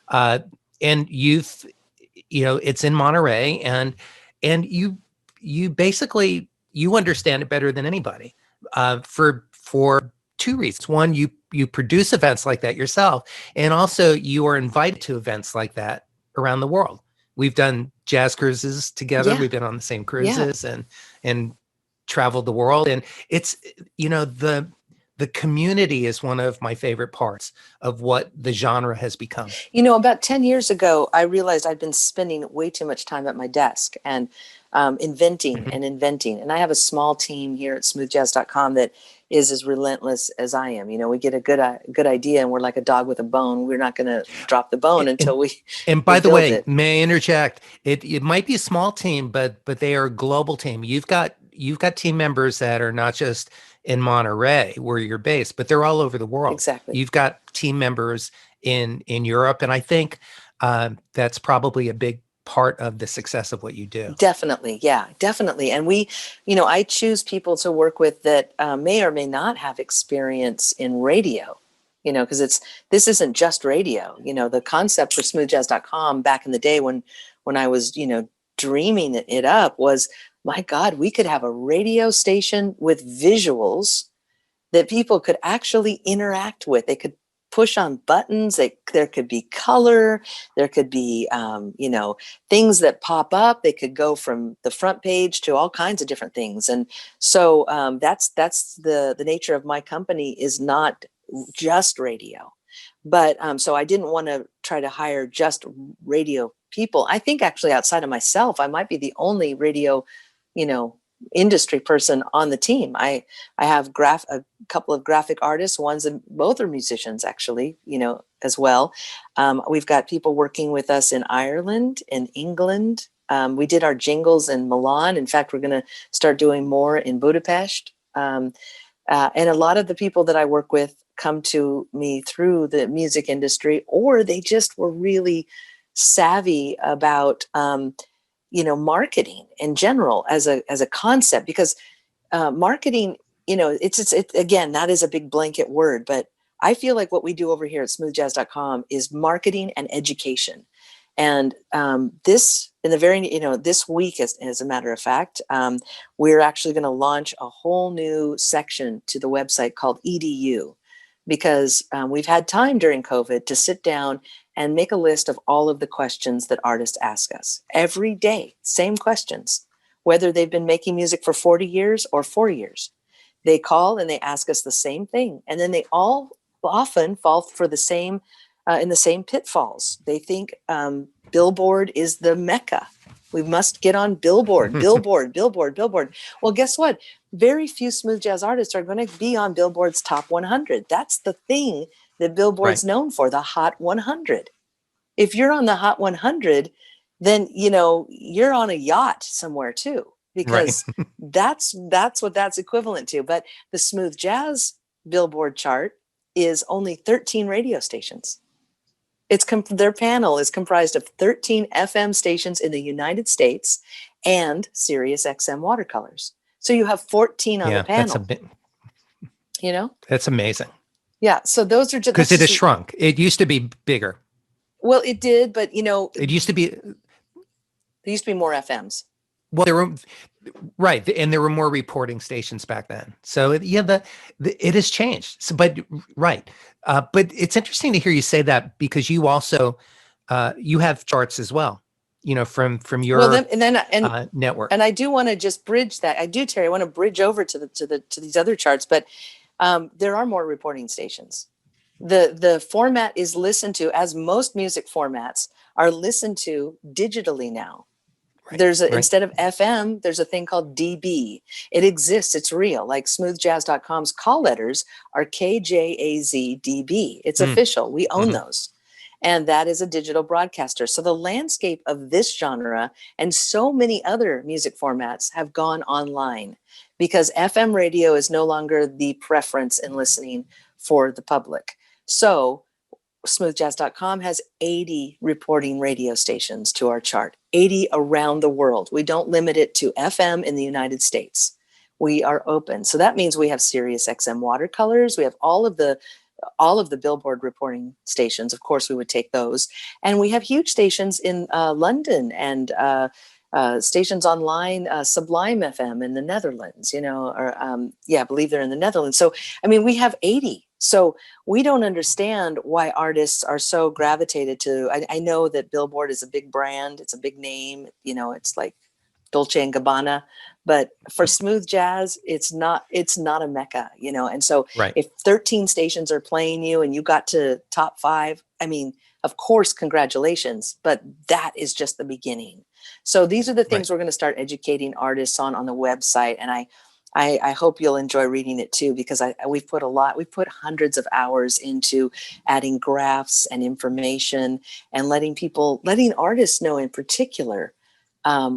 Speaker 2: And it's in Monterey, and you basically, you understand it better than anybody, for 2 reasons. One, you produce events like that yourself, and also you are invited to events like that around the world. We've done jazz cruises together. Yeah. We've been on the same cruises and traveled the world, and it's, the community is one of my favorite parts of what the genre has become.
Speaker 3: About 10 years ago, I realized I'd been spending way too much time at my desk and inventing and inventing. And I have a small team here at smoothjazz.com that is as relentless as I am. We get a good idea, and we're like a dog with a bone. We're not going to drop the bone until we.
Speaker 2: And by the way, may I interject? It might be a small team, but they are a global team. You've got you've got team members that are not just in Monterey where you're based, but they're all over the world.
Speaker 3: Exactly.
Speaker 2: You've got team members in Europe, and I think that's probably a big part of the success of what you do.
Speaker 3: Definitely. Yeah, definitely. And I choose people to work with that may or may not have experience in radio, because this isn't just radio. The concept for smoothjazz.com back in the day when I was, dreaming it up was, my God, we could have a radio station with visuals that people could actually interact with. They could push on buttons. There could be color. There could be, things that pop up. They could go from the front page to all kinds of different things. And so that's the nature of my company, is not just radio. But so I didn't want to try to hire just radio people. I think actually outside of myself, I might be the only radio, industry person on the team. I have a couple of graphic artists. Both are musicians, actually, as well. We've got people working with us in Ireland, in England. We did our jingles in Milan. In fact, we're going to start doing more in Budapest. And a lot of the people that I work with come to me through the music industry, or they just were really savvy about marketing in general as a concept, because marketing, it's again, that is a big blanket word, but I feel like what we do over here at smoothjazz.com is marketing and education. And this week, as a matter of fact, we're actually going to launch a whole new section to the website called EDU, because we've had time during COVID to sit down and make a list of all of the questions that artists ask us every day. Same questions, whether they've been making music for 40 years or 4 years. They call and they ask us the same thing. And then they all often fall for the same, in the same pitfalls. They think Billboard is the Mecca. We must get on Billboard, Billboard. Well, guess what? Very few smooth jazz artists are going to be on Billboard's top 100. That's the thing that Billboard's known for, the Hot 100. If you're on the Hot 100, then, you're on a yacht somewhere too, because that's what that's equivalent to. But the smooth jazz Billboard chart is only 13 radio stations. Their panel is comprised of 13 FM stations in the United States and Sirius XM watercolors. So you have 14 on the panel.
Speaker 2: That's amazing.
Speaker 3: Yeah. So those are just,
Speaker 2: because it has shrunk. It used to be bigger.
Speaker 3: Well, it did, but
Speaker 2: it used to be.
Speaker 3: There used to be more FMs.
Speaker 2: Well, there were and there were more reporting stations back then. So it has changed. So, but it's interesting to hear you say that, because you also you have charts as well. From your network. And
Speaker 3: I do want to just bridge that. I do, Terry. I want to bridge over to these other charts, but there are more reporting stations. The format is listened to, as most music formats are listened to digitally now. Right, instead of FM, there's a thing called DB. It exists. It's real. Like smoothjazz.com's call letters are KJAZDB. It's official. We own those. And that is a digital broadcaster. So the landscape of this genre and so many other music formats have gone online, because FM radio is no longer the preference in listening for the public. So smoothjazz.com has 80 reporting radio stations to our chart, 80 around the world. We don't limit it to FM in the United States. We are open. So that means we have Sirius XM watercolors. We have all of the Billboard reporting stations. Of course, we would take those. And we have huge stations in London and stations online, Sublime FM in the Netherlands, I believe they're in the Netherlands. So, we have 80. So we don't understand why artists are so gravitated to, I know that Billboard is a big brand. It's a big name, it's like Dolce and Gabbana, but for smooth jazz, it's not a Mecca, and so if 13 stations are playing you and you got to top 5, of course, congratulations, but that is just the beginning. So these are the things we're going to start educating artists on the website. And I hope you'll enjoy reading it too, because we've put hundreds of hours into adding graphs and information and letting artists know in particular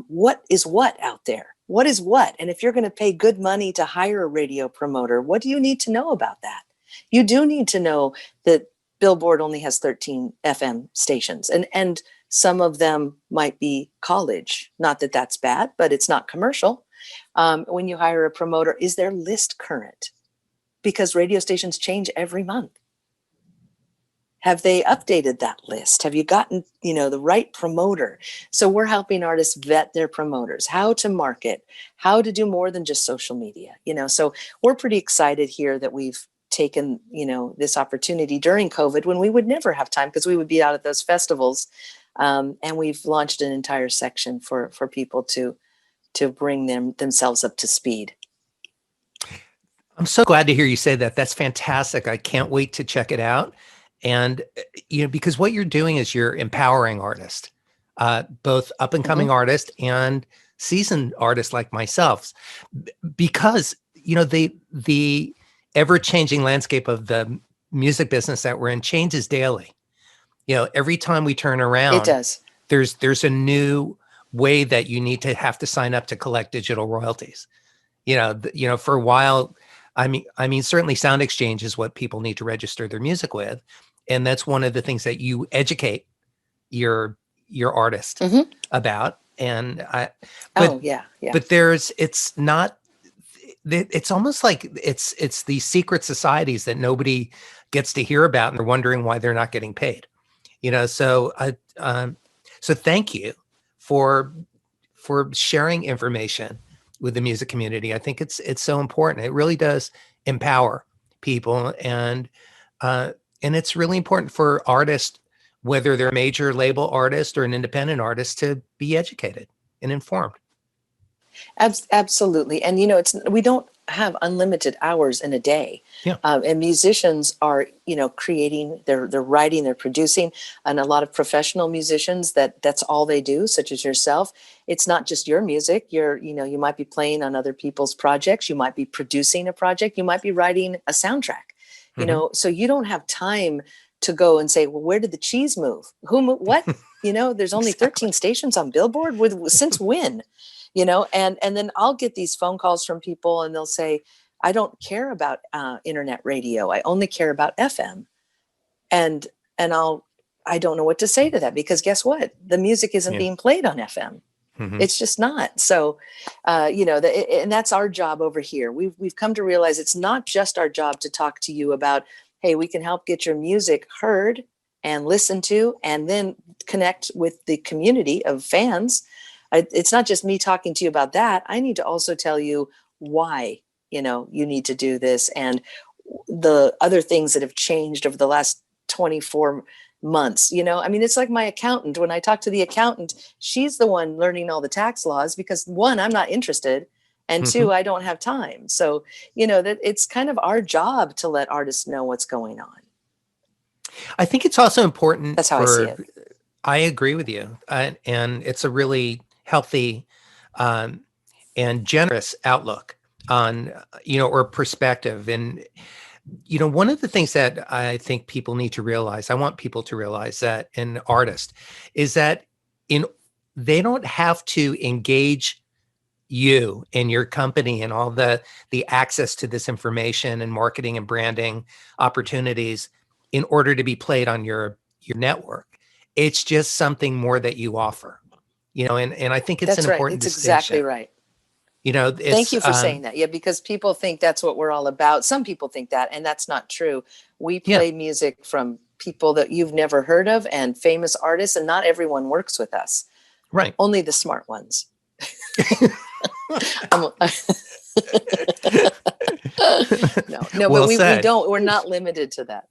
Speaker 3: what is what out there. what is what? And if you're going to pay good money to hire a radio promoter, what do you need to know about that? You do need to know that Billboard only has 13 FM stations, and some of them might be college. Not that that's bad, but it's not commercial. When you hire a promoter, is their list current? Because radio stations change every month. Have they updated that list? Have you gotten, the right promoter? So we're helping artists vet their promoters, how to market, how to do more than just social media. So we're pretty excited here that we've taken, this opportunity during COVID when we would never have time because we would be out at those festivals. And we've launched an entire section for people to bring themselves up to speed.
Speaker 2: I'm so glad to hear you say that. That's fantastic. I can't wait to check it out. And, because what you're doing is you're empowering artists, both up and coming artists and seasoned artists like myself, because, the ever-changing landscape of the music business that we're in changes daily. Every time we turn around,
Speaker 3: it does.
Speaker 2: There's a new way that you need to have to sign up to collect digital royalties. For a while, I mean, certainly Sound Exchange is what people need to register their music with. And that's one of the things that you educate your artist about. And but it's almost like it's these secret societies that nobody gets to hear about, and they're wondering why they're not getting paid. So thank you for sharing information with the music community. I think it's so important. It really does empower people, and it's really important for artists, whether they're a major label artist or an independent artist, to be educated and informed.
Speaker 3: Absolutely. And, we don't have unlimited hours in a day.
Speaker 2: Yeah.
Speaker 3: And musicians are, creating, they're writing, they're producing, and a lot of professional musicians that's all they do, such as yourself. It's not just your music. You might be playing on other people's projects. You might be producing a project. You might be writing a soundtrack, so you don't have time to go and say, well, where did the cheese move? Who moved? What? There's only 13 stations on Billboard since when? And then I'll get these phone calls from people and they'll say, I don't care about internet radio. I only care about FM. And I don't know what to say to that, because guess what? The music isn't being played on FM. It's just not. So, and that's our job over here. We've come to realize it's not just our job to talk to you about, hey, we can help get your music heard and listened to, and then connect with the community of fans. It's not just me talking to you about that. I need to also tell you why, you need to do this, and the other things that have changed over the last 24 months. It's like my accountant. When I talk to the accountant, she's the one learning all the tax laws because, one, I'm not interested, and two, I don't have time. So, that it's kind of our job to let artists know what's going on.
Speaker 2: I think it's also important.
Speaker 3: That's how I see it.
Speaker 2: I agree with you. And it's a really healthy and generous outlook on, or perspective. And, one of the things that I think people need to realize, I want people to realize that an artist is that they don't have to engage you and your company and all the access to this information and marketing and branding opportunities in order to be played on your network. It's just something more that you offer, and I think it's
Speaker 3: That's
Speaker 2: an important
Speaker 3: right. It's
Speaker 2: distinction.
Speaker 3: Exactly right.
Speaker 2: Thank
Speaker 3: you for saying that. Yeah, because people think that's what we're all about. Some people think that, and that's not true. We play music from people that you've never heard of and famous artists, and not everyone works with us.
Speaker 2: Right.
Speaker 3: Only the smart ones. No,
Speaker 2: Well
Speaker 3: but we don't. We're not limited to that.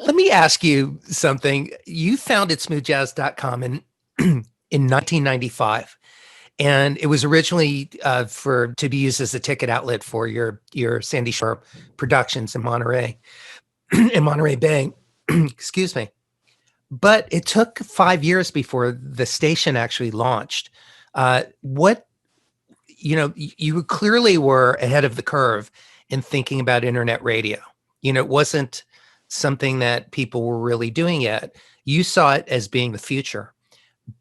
Speaker 2: Let me ask you something. You founded smoothjazz.com in 1995. And it was originally to be used as a ticket outlet for your Sandy Shore productions in Monterey, in Monterey Bay. Excuse me. But it took 5 years before the station actually launched. You clearly were ahead of the curve in thinking about internet radio. It wasn't something that people were really doing yet. You saw it as being the future.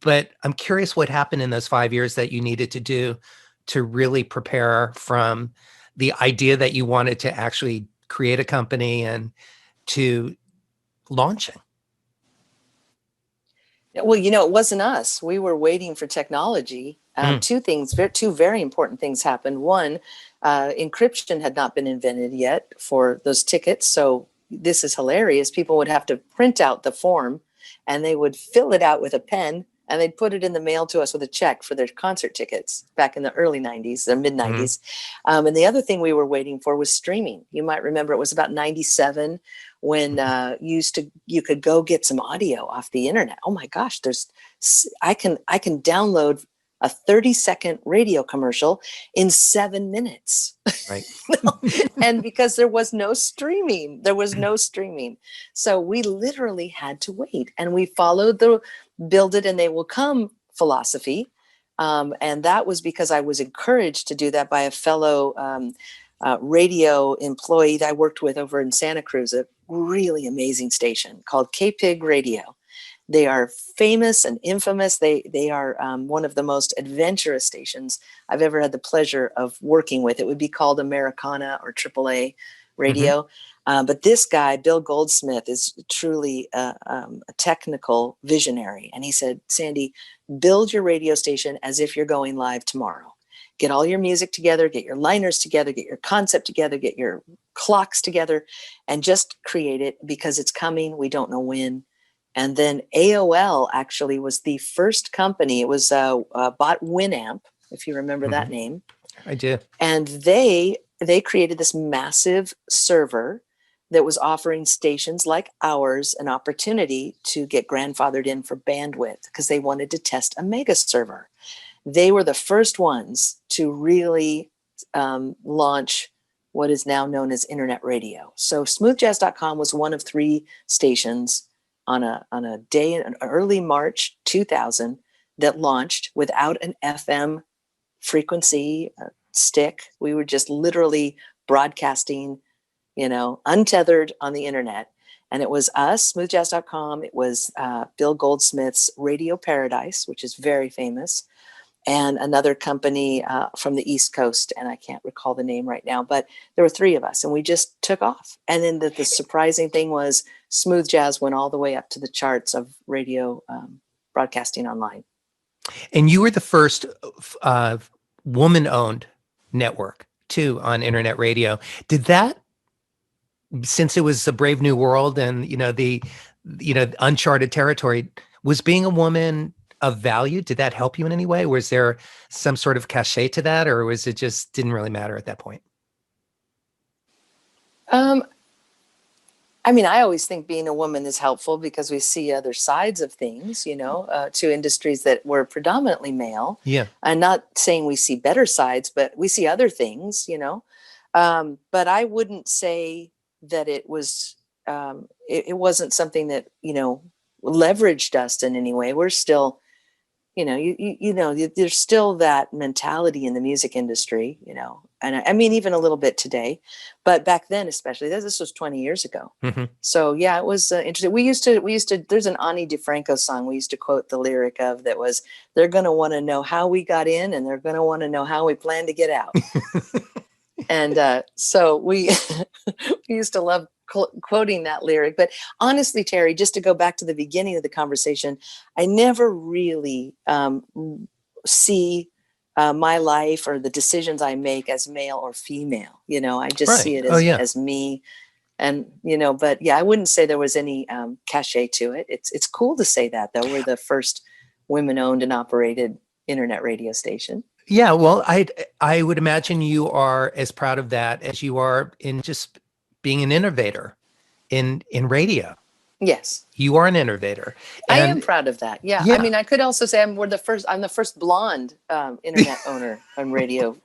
Speaker 2: But I'm curious what happened in those 5 years that you needed to do to really prepare from the idea that you wanted to actually create a company and to launching.
Speaker 3: Well, it wasn't us. We were waiting for technology. Two very important things happened. One, encryption had not been invented yet for those tickets. So this is hilarious. People would have to print out the form and they would fill it out with a pen and they'd put it in the mail to us with a check for their concert tickets back in the early 90s, the mid 90s. And the other thing we were waiting for was streaming. You might remember it was about 97 when you could go get some audio off the internet. Oh my gosh, I can download a 30-second radio commercial in 7 minutes.
Speaker 2: Right.
Speaker 3: And because there was no streaming. So we literally had to wait, and we followed the build it and they will come philosophy. And that was because I was encouraged to do that by a fellow radio employee that I worked with over in Santa Cruz, a really amazing station called KPIG Radio. They are famous and infamous. They are one of the most adventurous stations I've ever had the pleasure of working with. It would be called Americana or AAA radio. But this guy, Bill Goldsmith, is truly a technical visionary. And he said, Sandy, build your radio station as if you're going live tomorrow. Get all your music together, get your liners together, get your concept together, get your clocks together, and just create it because it's coming. We don't know when. And then AOL actually was the first company. It was bought Winamp, if you remember that name.
Speaker 2: I do.
Speaker 3: And they created this massive server that was offering stations like ours an opportunity to get grandfathered in for bandwidth because they wanted to test a mega server. They were the first ones to really launch what is now known as internet radio. So smoothjazz.com was one of 3 stations on a day in early March 2000 that launched without an FM frequency stick. We were just literally broadcasting, untethered on the internet. And it was us, smoothjazz.com. It was Bill Goldsmith's Radio Paradise, which is very famous, and another company from the East Coast. And I can't recall the name right now, but there were 3 of us and we just took off. And then the surprising thing was smooth jazz went all the way up to the charts of radio broadcasting online.
Speaker 2: And you were the first woman-owned network too on internet radio. Did that, since it was a brave new world and the uncharted territory, was being a woman of value? Did that help you in any way? Was there some sort of cachet to that, or was it just didn't really matter at that point?
Speaker 3: I always think being a woman is helpful because we see other sides of things, to industries that were predominantly male.
Speaker 2: Yeah.
Speaker 3: I'm not saying we see better sides, but we see other things, but I wouldn't say that it was, it wasn't something that, leveraged us in any way. We're still, there's still that mentality in the music industry, and even a little bit today, but back then, especially this was 20 years ago. So yeah, it was interesting. We used to, there's an Ani DeFranco song we used to quote the lyric of that was, they're going to want to know how we got in and they're going to want to know how we plan to get out. And so we, we used to love quoting that lyric. But honestly, Terry, just to go back to the beginning of the conversation, I never really see my life or the decisions I make as male or female. I just see it as me. And, but yeah, I wouldn't say there was any cachet to it. It's cool to say that, though. We're the first women-owned and operated internet radio station.
Speaker 2: Yeah, well, I would imagine you are as proud of that as you are in just being an innovator in radio.
Speaker 3: Yes,
Speaker 2: you are an innovator.
Speaker 3: I am proud of that. Yeah. I could also say I'm the first blonde internet owner on radio.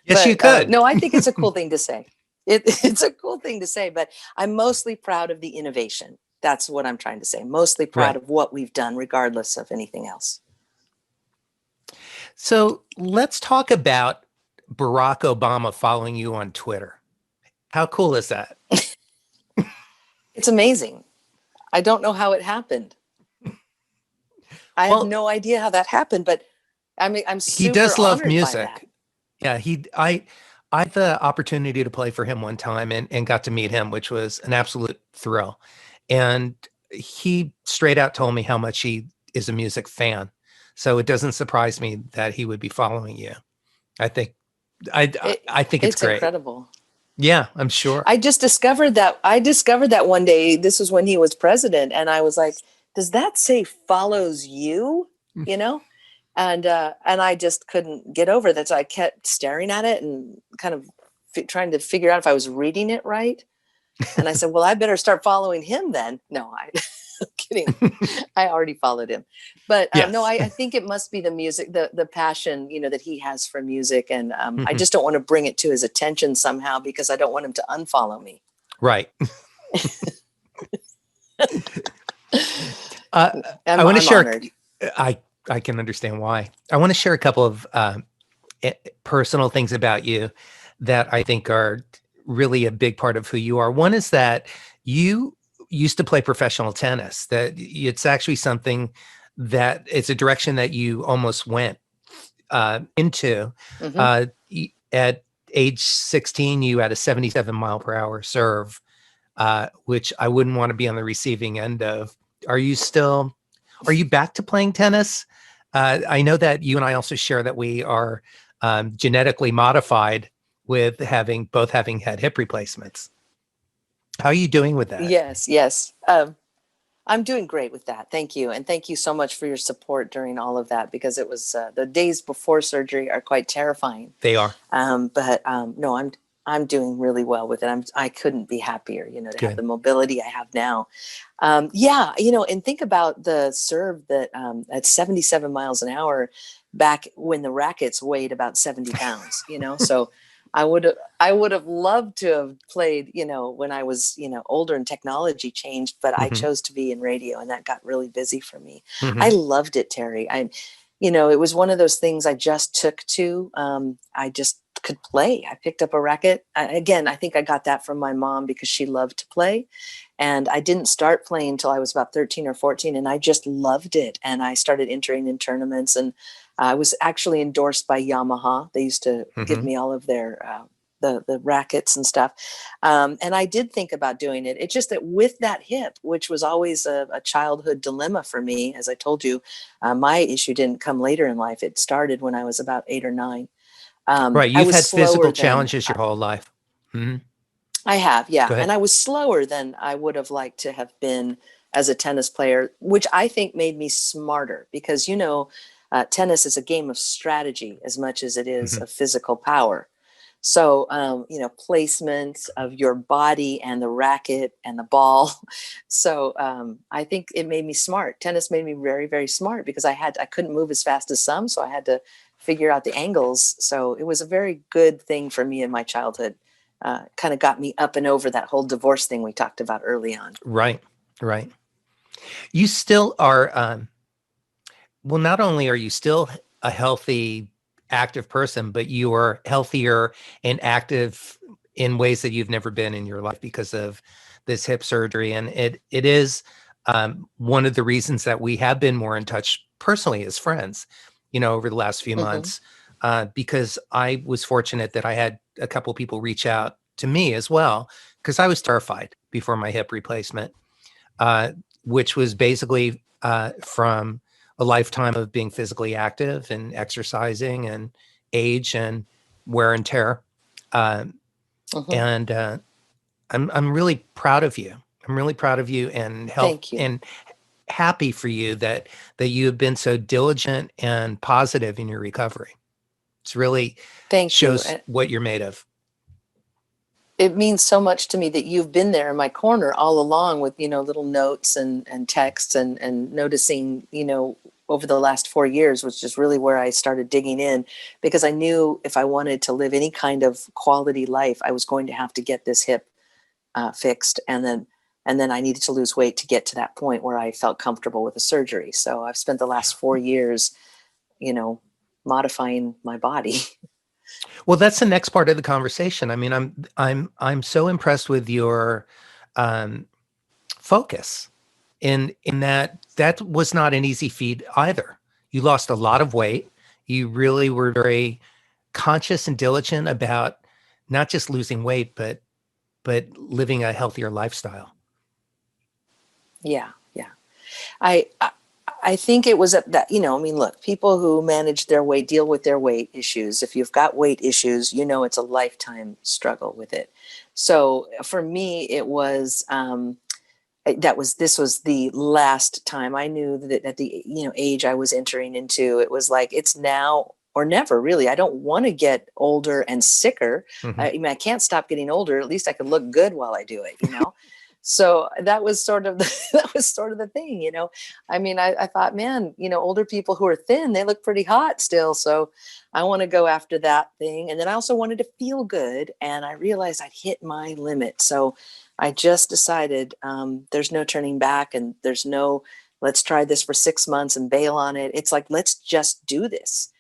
Speaker 2: Yes, you could.
Speaker 3: No, I think it's a cool thing to say. It's a cool thing to say, but I'm mostly proud of the innovation. That's what I'm trying to say. Mostly proud of what we've done, regardless of anything else.
Speaker 2: So let's talk about Barack Obama following you on Twitter. How cool is that?
Speaker 3: It's amazing. I don't know how it happened. I have no idea how that happened, but I mean, I'm
Speaker 2: he
Speaker 3: super
Speaker 2: does love
Speaker 3: honored by that.
Speaker 2: music. Yeah, I had the opportunity to play for him one time and got to meet him, which was an absolute thrill. And he straight out told me how much he is a music fan. So it doesn't surprise me that he would be following you. I think I think it's great.
Speaker 3: Incredible.
Speaker 2: Yeah, I'm sure.
Speaker 3: I just discovered that. I discovered that one day. This was when he was president, and I was like, "Does that say follows you?" You know, and I just couldn't get over that. So I kept staring at it and kind of trying to figure out if I was reading it right. And I said, "Well, I better start following him then." No, I'm kidding. I already followed him, but
Speaker 2: Yes.
Speaker 3: no, I think it must be the music, the passion, that he has for music, and I
Speaker 2: Mhm.
Speaker 3: just don't want to bring it to his attention somehow because I don't want him to unfollow me.
Speaker 2: Right. I
Speaker 3: I'm
Speaker 2: want to share.
Speaker 3: honored.
Speaker 2: I can understand why. I want to share a couple of personal things about you that I think are really a big part of who you are. One is that you used to play professional tennis. That it's actually something that it's a direction that you almost went into.
Speaker 3: Hmm.
Speaker 2: At age 16, you had a 77 mile per hour serve, which I wouldn't want to be on the receiving end of. Are you back to playing tennis? I know that you and I also share that we are genetically modified with both having had hip replacements. How are you doing with that?
Speaker 3: Yes, yes. I'm doing great with that. Thank you. And thank you so much for your support during all of that, because it was the days before surgery are quite terrifying.
Speaker 2: They are.
Speaker 3: But no, I'm doing really well with it. I couldn't be happier, to have
Speaker 2: Good.
Speaker 3: the mobility I have now. Yeah, and think about the serve that at 77 miles an hour back when the rackets weighed about 70 pounds, so I would have loved to have played, when I was, older and technology changed, but I
Speaker 2: Mhm.
Speaker 3: chose to be in radio, and that got really busy for me. I
Speaker 2: Mhm.
Speaker 3: loved it, Terry. It was one of those things I just took to. I just could play. I picked up a racket. Again, I think I got that from my mom because she loved to play. And I didn't start playing until I was about 13 or 14, and I just loved it. And I started entering in tournaments, and I was actually endorsed by Yamaha. They used to give
Speaker 2: Mhm.
Speaker 3: me all of their the rackets and stuff. And I did think about doing it. It's just that with that hip, which was always a childhood dilemma for me, as I told you, my issue didn't come later in life. It started when I was about 8 or 9.
Speaker 2: Right.
Speaker 3: I
Speaker 2: You've
Speaker 3: was
Speaker 2: had
Speaker 3: slower
Speaker 2: physical
Speaker 3: than
Speaker 2: challenges your whole life. Mhm.
Speaker 3: I have,
Speaker 2: Go
Speaker 3: yeah. And
Speaker 2: ahead.
Speaker 3: I was slower than I would have liked to have been as a tennis player, which I think made me smarter because, tennis is a game of strategy as much as it is
Speaker 2: Mhm.
Speaker 3: of physical power. So, placement of your body and the racket and the ball. So, I think it made me smart. Tennis made me very, very smart because I couldn't move as fast as some. So I had to figure out the angles. So it was a very good thing for me in my childhood. Kind of got me up and over that whole divorce thing we talked about early on.
Speaker 2: Right. Right. You still are. Well, not only are you still a healthy, active person, but you are healthier and active in ways that you've never been in your life because of this hip surgery. And it is one of the reasons that we have been more in touch personally as friends, over the last few
Speaker 3: Hmm.
Speaker 2: months, because I was fortunate that I had a couple people reach out to me as well, because I was terrified before my hip replacement, uh, which was basically from a lifetime of being physically active and exercising and age and wear and tear. Um,
Speaker 3: Hmm.
Speaker 2: and I'm really proud of you. I'm really proud of you and
Speaker 3: Thank you.
Speaker 2: happy for you that you have been so diligent and positive in your recovery. It's really
Speaker 3: Thank you.
Speaker 2: shows what you're made of.
Speaker 3: It means so much to me that you've been there in my corner all along with, little notes and texts and noticing, over the last 4 years, which is really where I started digging in, because I knew if I wanted to live any kind of quality life, I was going to have to get this hip fixed. And then I needed to lose weight to get to that point where I felt comfortable with the surgery. So I've spent the last 4 years, you know, modifying my body.
Speaker 2: Well, that's the next part of the conversation. I mean, I'm so impressed with your um, focus. And in that was not an easy feat either. You lost a lot of weight. You really were very conscious and diligent about not just losing weight, but living a healthier lifestyle.
Speaker 3: Yeah, yeah. I think it was that, you know, I mean, look, people who manage their weight deal with their weight issues. If you've got weight issues, you know, it's a lifetime struggle with it. So for me, it was, this was the last time I knew that at the, you know, age I was entering into, it was like, it's now or never. Really. I don't want to get older and sicker.
Speaker 2: Mm-hmm.
Speaker 3: I mean, I can't stop getting older. At least I can look good while I do it, you know? So that was sort of that was sort of the thing, you know. I mean, I thought, man, you know, older people who are thin, they look pretty hot still. So I want to go after that thing. And then I also wanted to feel good. And I realized I'd hit my limit. So I just decided there's no turning back, and there's no, let's try this for 6 months and bail on it. It's like, let's just do this.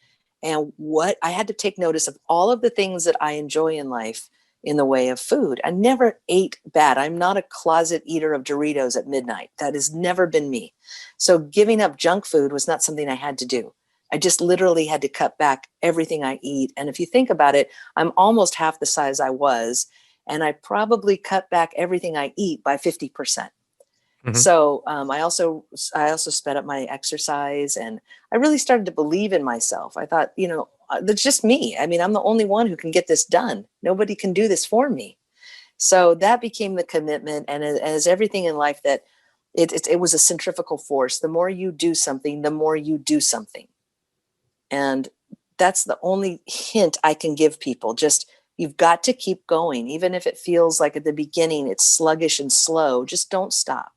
Speaker 3: And what I had to take notice of all of the things that I enjoy in life in the way of food. I never ate bad. I'm not a closet eater of Doritos at midnight. That has never been me. So giving up junk food was not something I had to do. I just literally had to cut back everything I eat. And if you think about it, I'm almost half the size I was. And I probably cut back everything I eat by 50%.
Speaker 2: Mm-hmm.
Speaker 3: So I also sped up my exercise, and I really started to believe in myself. I thought, you know, that's just me. I mean, I'm the only one who can get this done. Nobody can do this for me. So that became the commitment. And as everything in life, that it was a centrifugal force. The more you do something, the more you do something. And that's the only hint I can give people. Just, you've got to keep going. Even if it feels like at the beginning it's sluggish and slow, just don't stop.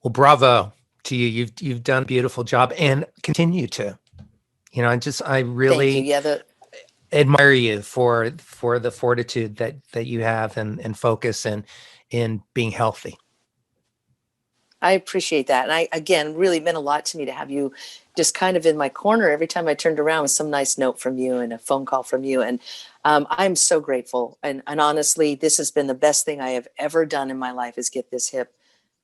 Speaker 2: Well, bravo to you. You've done a beautiful job and continue to. You know, I
Speaker 3: Thank you.
Speaker 2: really
Speaker 3: Yeah,
Speaker 2: admire you for the fortitude that you have and focus and in being healthy.
Speaker 3: I appreciate that. And I, again, really meant a lot to me to have you just kind of in my corner every time I turned around with some nice note from you and a phone call from you. And I'm so grateful. And honestly, this has been the best thing I have ever done in my life, is get this hip,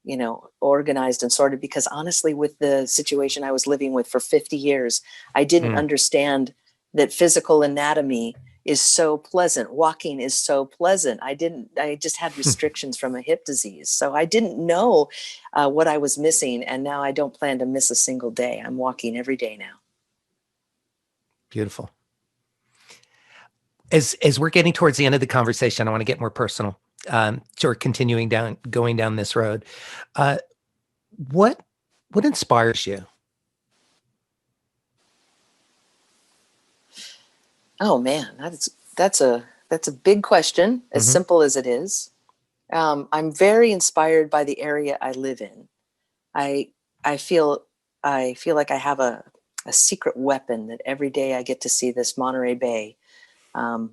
Speaker 3: you know, organized and sorted. Because honestly, with the situation I was living with for 50 years, I didn't understand that physical anatomy is so pleasant. Walking is so pleasant. I just had restrictions from a hip disease. So I didn't know what I was missing. And now I don't plan to miss a single day. I'm walking every day now.
Speaker 2: Beautiful. As we're getting towards the end of the conversation, I want to get more personal. Sort of going down this road. What inspires you?
Speaker 3: Oh man, that's a big question. As simple as it is, I'm very inspired by the area I live in. I I feel like I have a secret weapon, that every day I get to see this Monterey Bay. And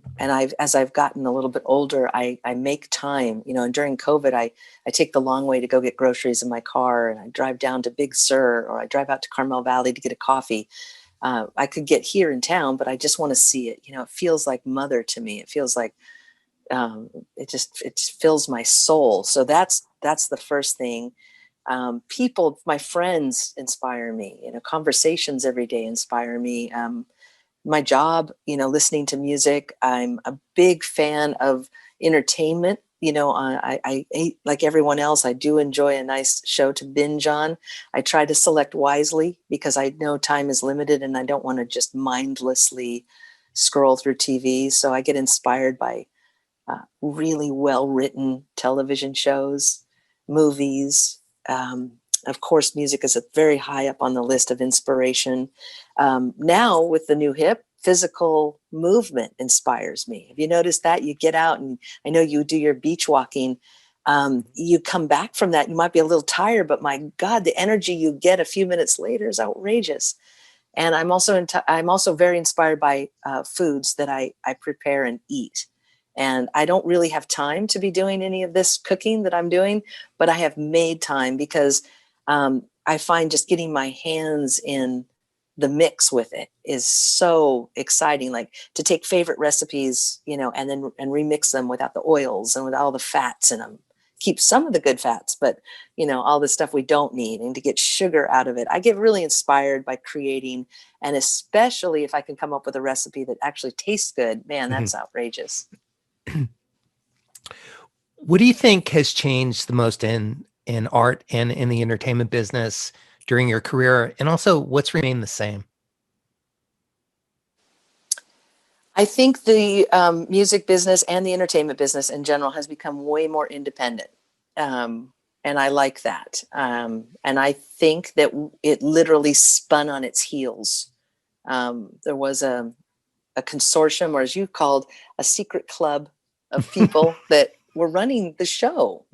Speaker 3: as I've gotten a little bit older, I make time, you know, and during COVID, I take the long way to go get groceries in my car, and I drive down to Big Sur, or I drive out to Carmel Valley to get a coffee. I could get here in town, but I just want to see it. You know, it feels like mother to me. It feels like, it fills my soul. So that's the first thing. People, my friends inspire me, you know, conversations every day inspire me. My job, you know, listening to music. I'm a big fan of entertainment. You know, like everyone else, I do enjoy a nice show to binge on. I try to select wisely, because I know time is limited and I don't want to just mindlessly scroll through TV. So I get inspired by really well written television shows, movies. Of course, music is very high up on the list of inspiration. Now, with the new hip, physical movement inspires me. Have you noticed that? You get out, and I know you do your beach walking. You come back from that, you might be a little tired, but my God, the energy you get a few minutes later is outrageous. And I'm also very inspired by foods that I prepare and eat. And I don't really have time to be doing any of this cooking that I'm doing, but I have made time, because I find just getting my hands in the mix with it is so exciting. Like, to take favorite recipes, you know, and remix them without the oils and with all the fats in them. keep some of the good fats, but all the stuff we don't need, and to get sugar out of it. I get really inspired by creating, and especially if I can come up with a recipe that actually tastes good, man, that's outrageous.
Speaker 2: What do you think has changed the most in art and in the entertainment business during your career? And also, what's remained the same?
Speaker 3: I think the music business and the entertainment business in general has become way more independent. And I like that. And I think that it literally spun on its heels. There was a consortium, or as you called, a secret club of people that were running the show,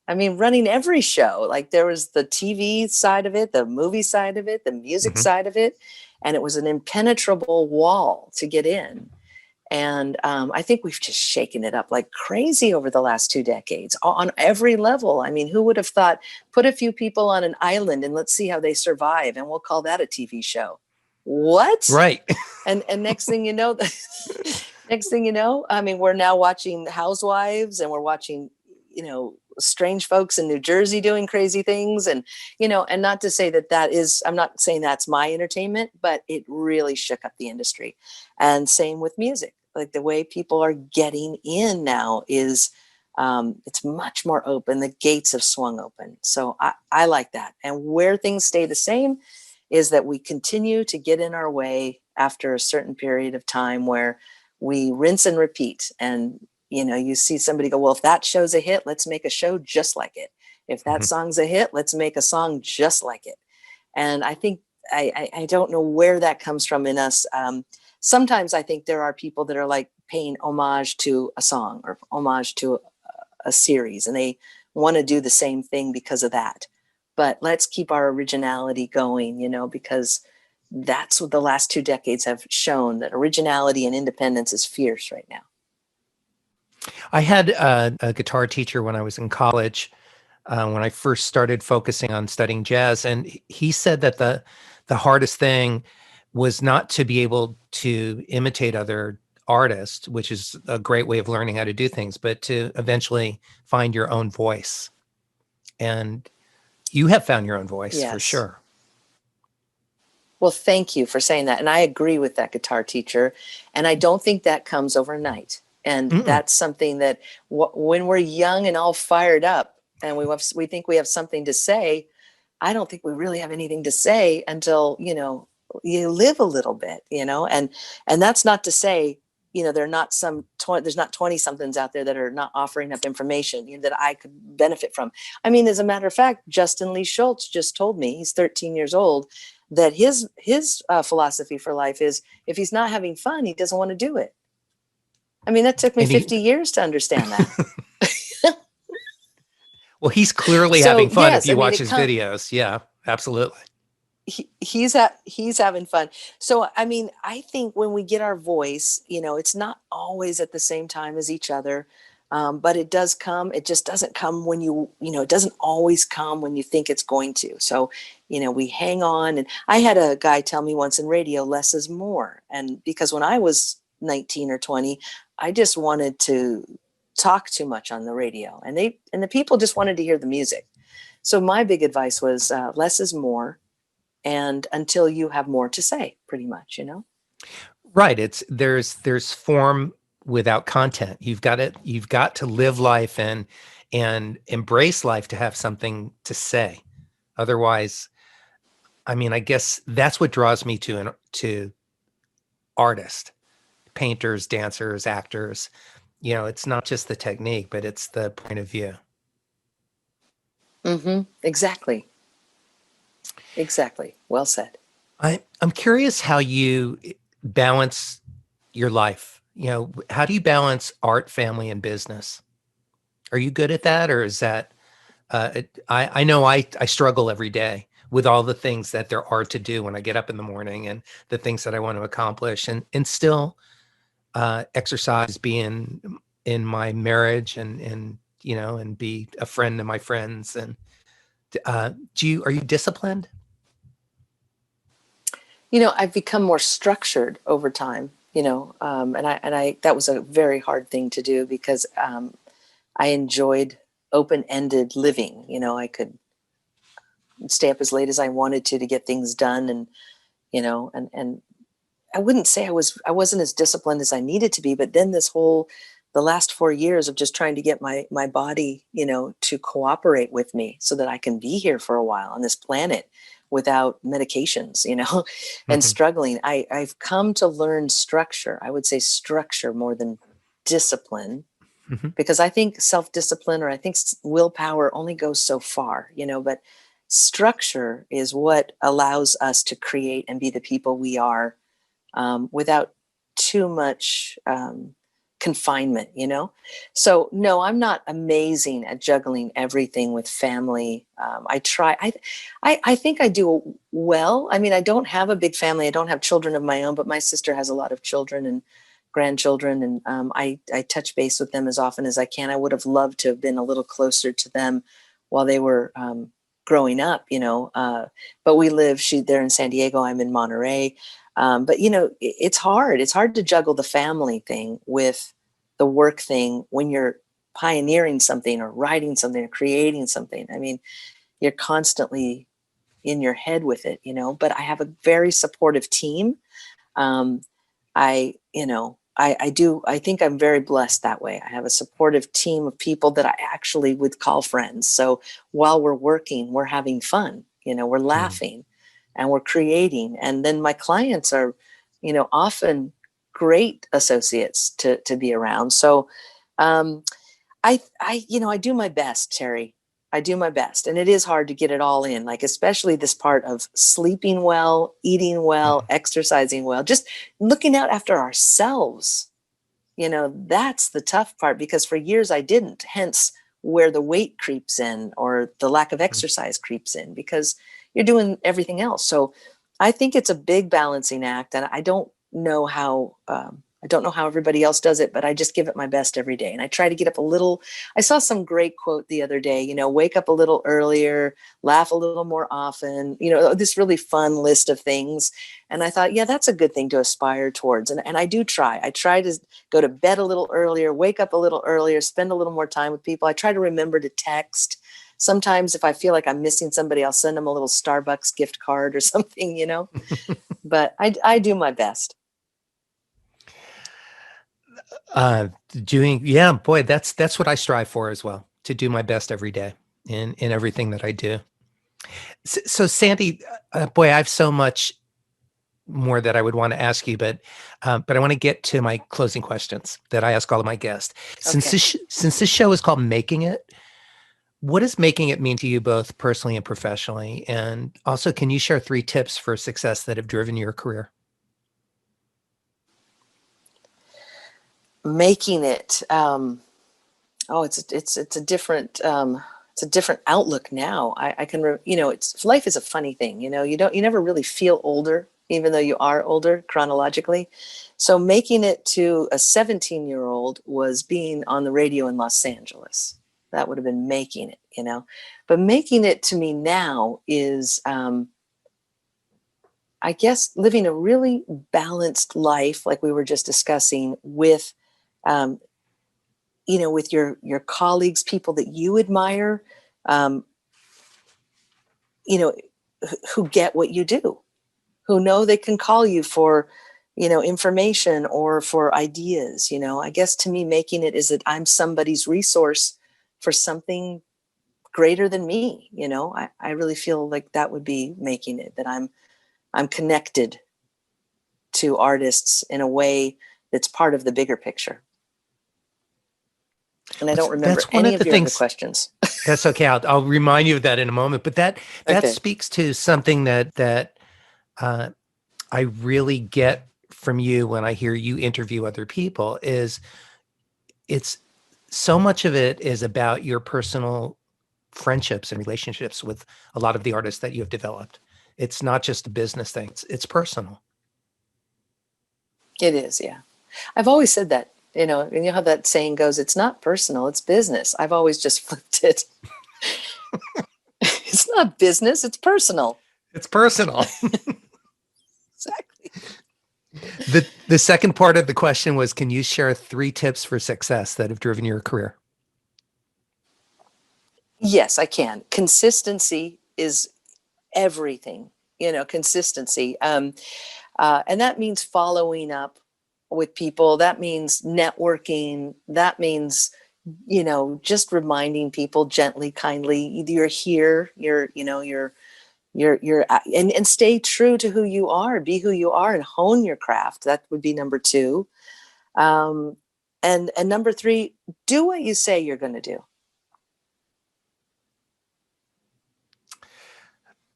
Speaker 3: running every show. Like, there was the TV side of it, the movie side of it, the music side of it. And it was an impenetrable wall to get in. And I think we've just shaken it up like crazy over the last 2 decades on every level. I mean, who would have thought, put a few people on an island and let's see how they survive, and we'll call that a TV show. What?
Speaker 2: Right.
Speaker 3: And next thing you know, we're now watching Housewives, and we're watching, strange folks in New Jersey doing crazy things. And, and not to say that is, I'm not saying that's my entertainment, but it really shook up the industry. And same with music. Like, the way people are getting in now is, it's much more open. The gates have swung open. So I like that. And where things stay the same is that we continue to get in our way after a certain period of time, where we rinse and repeat. And, you see somebody go, well, if that show's a hit, let's make a show just like it. If that song's a hit, let's make a song just like it. And I think, I don't know where that comes from in us. Sometimes I think there are people that are like paying homage to a song or homage to a series, and they want to do the same thing because of that. But let's keep our originality going, because that's what the last 2 decades have shown, that originality and independence is fierce right now.
Speaker 2: I had a guitar teacher when I was in college, when I first started focusing on studying jazz. And he said that the hardest thing was not to be able to imitate other artists, which is a great way of learning how to do things, but to eventually find your own voice. And you have found your own voice, for sure.
Speaker 3: Well, thank you for saying that. And I agree with that guitar teacher. And I don't think that comes overnight. And that's something that when we're young and all fired up and we think we have something to say, I don't think we really have anything to say until, you live a little bit, and that's not to say, there are not there's not 20 somethings out there that are not offering up information that I could benefit from. I mean, as a matter of fact, Justin Lee Schultz just told me, he's 13 years old, that his philosophy for life is, if he's not having fun, he doesn't want to do it. I mean, that took me 50 years to understand that.
Speaker 2: Well, he's clearly having fun if you watch his videos. Yeah, absolutely.
Speaker 3: He's having fun. So, I mean, I think when we get our voice, it's not always at the same time as each other, but it does come. It just doesn't come when it doesn't always come when you think it's going to. So, we hang on. And I had a guy tell me once in radio, less is more. And because when I was 19 or 20, I just wanted to talk too much on the radio, and the people just wanted to hear the music. So my big advice was less is more. And until you have more to say, pretty much,
Speaker 2: Right. There's form without content. You've got to live life and embrace life to have something to say. Otherwise, I mean, I guess that's what draws me to artists, painters, dancers, actors. It's not just the technique, but it's the point of view.
Speaker 3: Exactly. Exactly. Well said.
Speaker 2: I'm curious how you balance your life. How do you balance art, family, and business? Are you good at that? Or is that, I know I struggle every day with all the things that there are to do when I get up in the morning, and the things that I want to accomplish, and still exercise, be in my marriage and be a friend to my friends. And are you disciplined?
Speaker 3: I've become more structured over time, and I that was a very hard thing to do, because I enjoyed open-ended living. I could stay up as late as I wanted to get things done. And, and I wouldn't say I wasn't as disciplined as I needed to be, but then the last 4 years of just trying to get my body, to cooperate with me so that I can be here for a while on this planet without medications, and struggling. I've come to learn structure. I would say structure more than discipline, because I think self-discipline, or I think willpower, only goes so far, but structure is what allows us to create and be the people we are, without too much confinement, So no, I'm not amazing at juggling everything with family. I try. I think I do well. I mean, I don't have a big family. I don't have children of my own, but my sister has a lot of children and grandchildren, and I touch base with them as often as I can. I would have loved to have been a little closer to them while they were growing up, but we live, they're in San Diego, I'm in Monterey. But it's hard. It's hard to juggle the family thing with the work thing when you're pioneering something or writing something or creating something. I mean, you're constantly in your head with it, but I have a very supportive team. I think I'm very blessed that way. I have a supportive team of people that I actually would call friends. So while we're working, we're having fun, we're laughing and we're creating. And then my clients are, often great associates to be around. So I do my best, Terry. I do my best. And it is hard to get it all in, like especially this part of sleeping well, eating well, exercising well, just looking out after ourselves. That's the tough part, because for years I didn't, hence where the weight creeps in or the lack of exercise creeps in, because you're doing everything else. So I think it's a big balancing act, and I don't know how everybody else does it, but I just give it my best every day. And I try to get up a little. I saw some great quote the other day, wake up a little earlier, laugh a little more often, this really fun list of things. And I thought, yeah, that's a good thing to aspire towards. And I do try. I try to go to bed a little earlier, wake up a little earlier, spend a little more time with people. I try to remember to text. Sometimes if I feel like I'm missing somebody, I'll send them a little Starbucks gift card or something, but I do my best.
Speaker 2: Boy, that's what I strive for as well, to do my best every day in everything that I do. So Sandy, boy, I have so much more that I would want to ask you, but I want to get to my closing questions that I ask all of my guests. Since this show is called Making It, what does making it mean to you, both personally and professionally? And also, can you share 3 tips for success that have driven your career?
Speaker 3: Making it. It's a different outlook now. I can, life is a funny thing. You never really feel older, even though you are older chronologically. So making it to a 17-year-old was being on the radio in Los Angeles. That would have been making it, but making it to me now is, I guess, living a really balanced life, like we were just discussing, with, with your colleagues, people that you admire, who get what you do, who know they can call you for, information or for ideas. I guess to me, making it is that I'm somebody's resource for something greater than me. I really feel like that would be making it, that I'm connected to artists in a way that's part of the bigger picture. And I don't remember any of your other questions.
Speaker 2: That's okay. I'll remind you of that in a moment. But that speaks to something that I really get from you when I hear you interview other people. Is it's so much of it is about your personal friendships and relationships with a lot of the artists that you have developed. It's not just a business thing. It's personal.
Speaker 3: It is, yeah. I've always said that, and how that saying goes, it's not personal, it's business. I've always just flipped it. It's not business, it's personal.
Speaker 2: It's personal.
Speaker 3: Exactly.
Speaker 2: The second part of the question was, can you share 3 tips for success that have driven your career?
Speaker 3: Yes, I can. Consistency is everything, consistency. And that means following up with people. That means networking. That means, just reminding people gently, kindly, you're here, and stay true to who you are, be who you are, and hone your craft. That would be number two. And number three, do what you say you're going to do.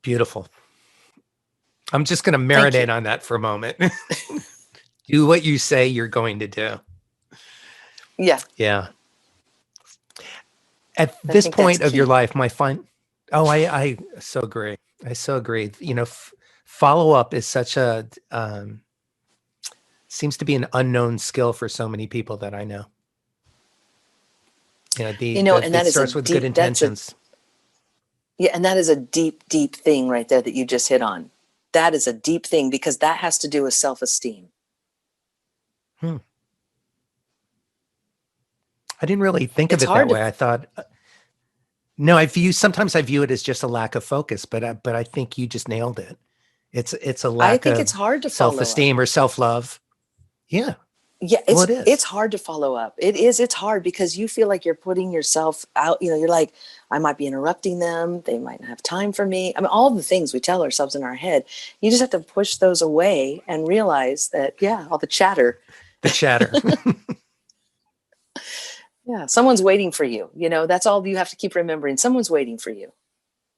Speaker 2: Beautiful. I'm just going to
Speaker 3: Thank
Speaker 2: marinate
Speaker 3: you.
Speaker 2: on that for a moment. Do what you say you're going to do.
Speaker 3: Yeah.
Speaker 2: Yeah. At
Speaker 3: I
Speaker 2: this
Speaker 3: think that's
Speaker 2: point of your
Speaker 3: key.
Speaker 2: life, I so agree. I so agree. Follow up is such a, seems to be an unknown skill for so many people that I know.
Speaker 3: And
Speaker 2: It
Speaker 3: that is a
Speaker 2: starts with good
Speaker 3: deep, that's a,
Speaker 2: intentions.
Speaker 3: yeah, and that is a deep, deep thing right there that you just hit on. That is a deep thing because that has to do with self-esteem.
Speaker 2: Hmm. I didn't really think of
Speaker 3: It's
Speaker 2: it that
Speaker 3: hard to,
Speaker 2: way. I thought, no, sometimes I view it as just a lack of focus, but I think you just nailed it. It's a
Speaker 3: I
Speaker 2: lack
Speaker 3: think it's
Speaker 2: of
Speaker 3: hard to follow up.
Speaker 2: self-esteem or self-love. Yeah.
Speaker 3: Yeah,
Speaker 2: Well,
Speaker 3: it's
Speaker 2: it is.
Speaker 3: it's hard to follow up. It is. It's hard because you feel like you're putting yourself out. You're like, I might be interrupting them. They might not have time for me. I mean, all the things we tell ourselves in our head. You just have to push those away and realize that, yeah, all the chatter.
Speaker 2: The chatter.
Speaker 3: Yeah, someone's waiting for you. That's all you have to keep remembering. Someone's waiting for you.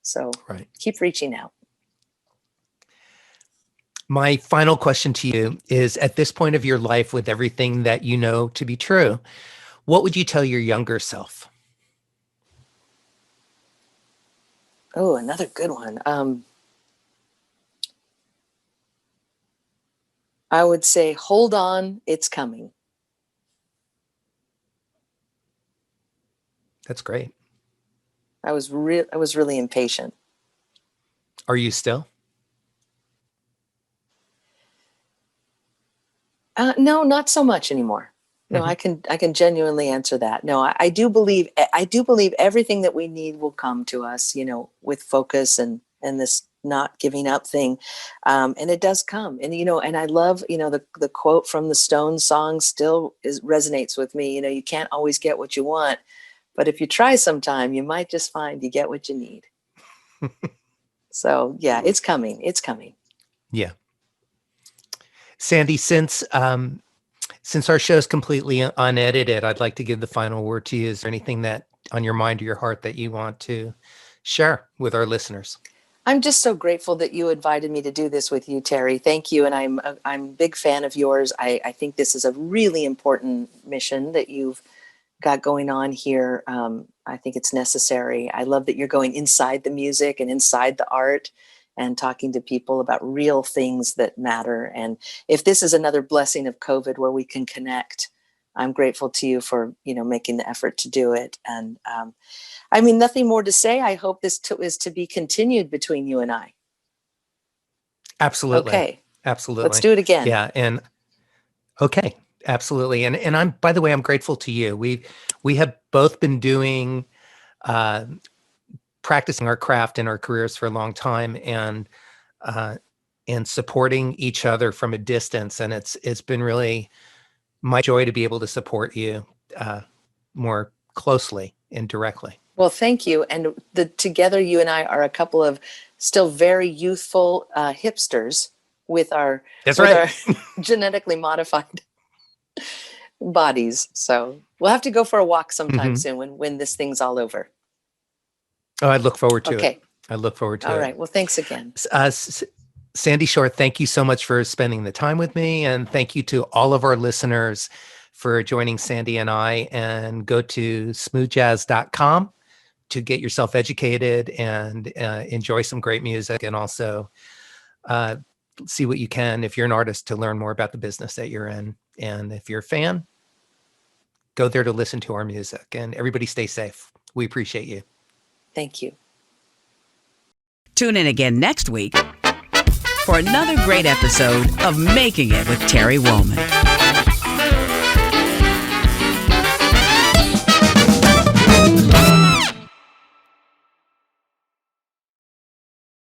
Speaker 3: So
Speaker 2: Right.
Speaker 3: keep reaching out.
Speaker 2: My final question to you is, at this point of your life, with everything that you know to be true, what would you tell your younger self?
Speaker 3: Oh, another good one. I would say, hold on, it's coming.
Speaker 2: That's great.
Speaker 3: I was really impatient.
Speaker 2: Are you still?
Speaker 3: No, not so much anymore. No,
Speaker 2: Mhm.
Speaker 3: I can genuinely answer that. No, I do believe everything that we need will come to us, with focus and this not giving up thing. And it does come. And and I love, the quote from the Stones song still resonates with me. You can't always get what you want, but if you try sometime, you might just find you get what you need. So, yeah, it's coming. It's coming.
Speaker 2: Yeah. Sandy, since our show is completely unedited, I'd like to give the final word to you. Is there anything that on your mind or your heart that you want to share with our listeners?
Speaker 3: I'm just so grateful that you invited me to do this with you, Terry. Thank you. And I'm a big fan of yours. I think this is a really important mission that you've got going on here. I think it's necessary. I love that you're going inside the music and inside the art and talking to people about real things that matter. And if this is another blessing of COVID where we can connect, I'm grateful to you for, making the effort to do it. And I mean, nothing more to say. I hope this is to be continued between you and I.
Speaker 2: Absolutely.
Speaker 3: Okay. Let's
Speaker 2: Absolutely.
Speaker 3: do it again.
Speaker 2: Yeah. And okay. Absolutely. And by the way, I'm grateful to you. We have both been doing, practicing our craft in our careers for a long time, and supporting each other from a distance. And it's been really my joy to be able to support you, more closely and directly.
Speaker 3: Well, thank you. And together, you and I are a couple of still very youthful hipsters with our
Speaker 2: That's
Speaker 3: with
Speaker 2: right.
Speaker 3: our genetically modified bodies. So we'll have to go for a walk sometime
Speaker 2: Mhm.
Speaker 3: soon when this thing's all over.
Speaker 2: Oh, I look forward to it.
Speaker 3: Okay.
Speaker 2: I look forward to
Speaker 3: All
Speaker 2: it.
Speaker 3: right. Well, thanks again.
Speaker 2: Sandy Shore, thank you so much for spending the time with me. And thank you to all of our listeners for joining Sandy and I. And go to smoothjazz.com to get yourself educated and enjoy some great music. And also see what you can, if you're an artist, to learn more about the business that you're in. And if you're a fan, go there to listen to our music. And everybody stay safe. We appreciate you.
Speaker 3: Thank you.
Speaker 1: Tune in again next week for another great episode of Making It with Terry Wollman.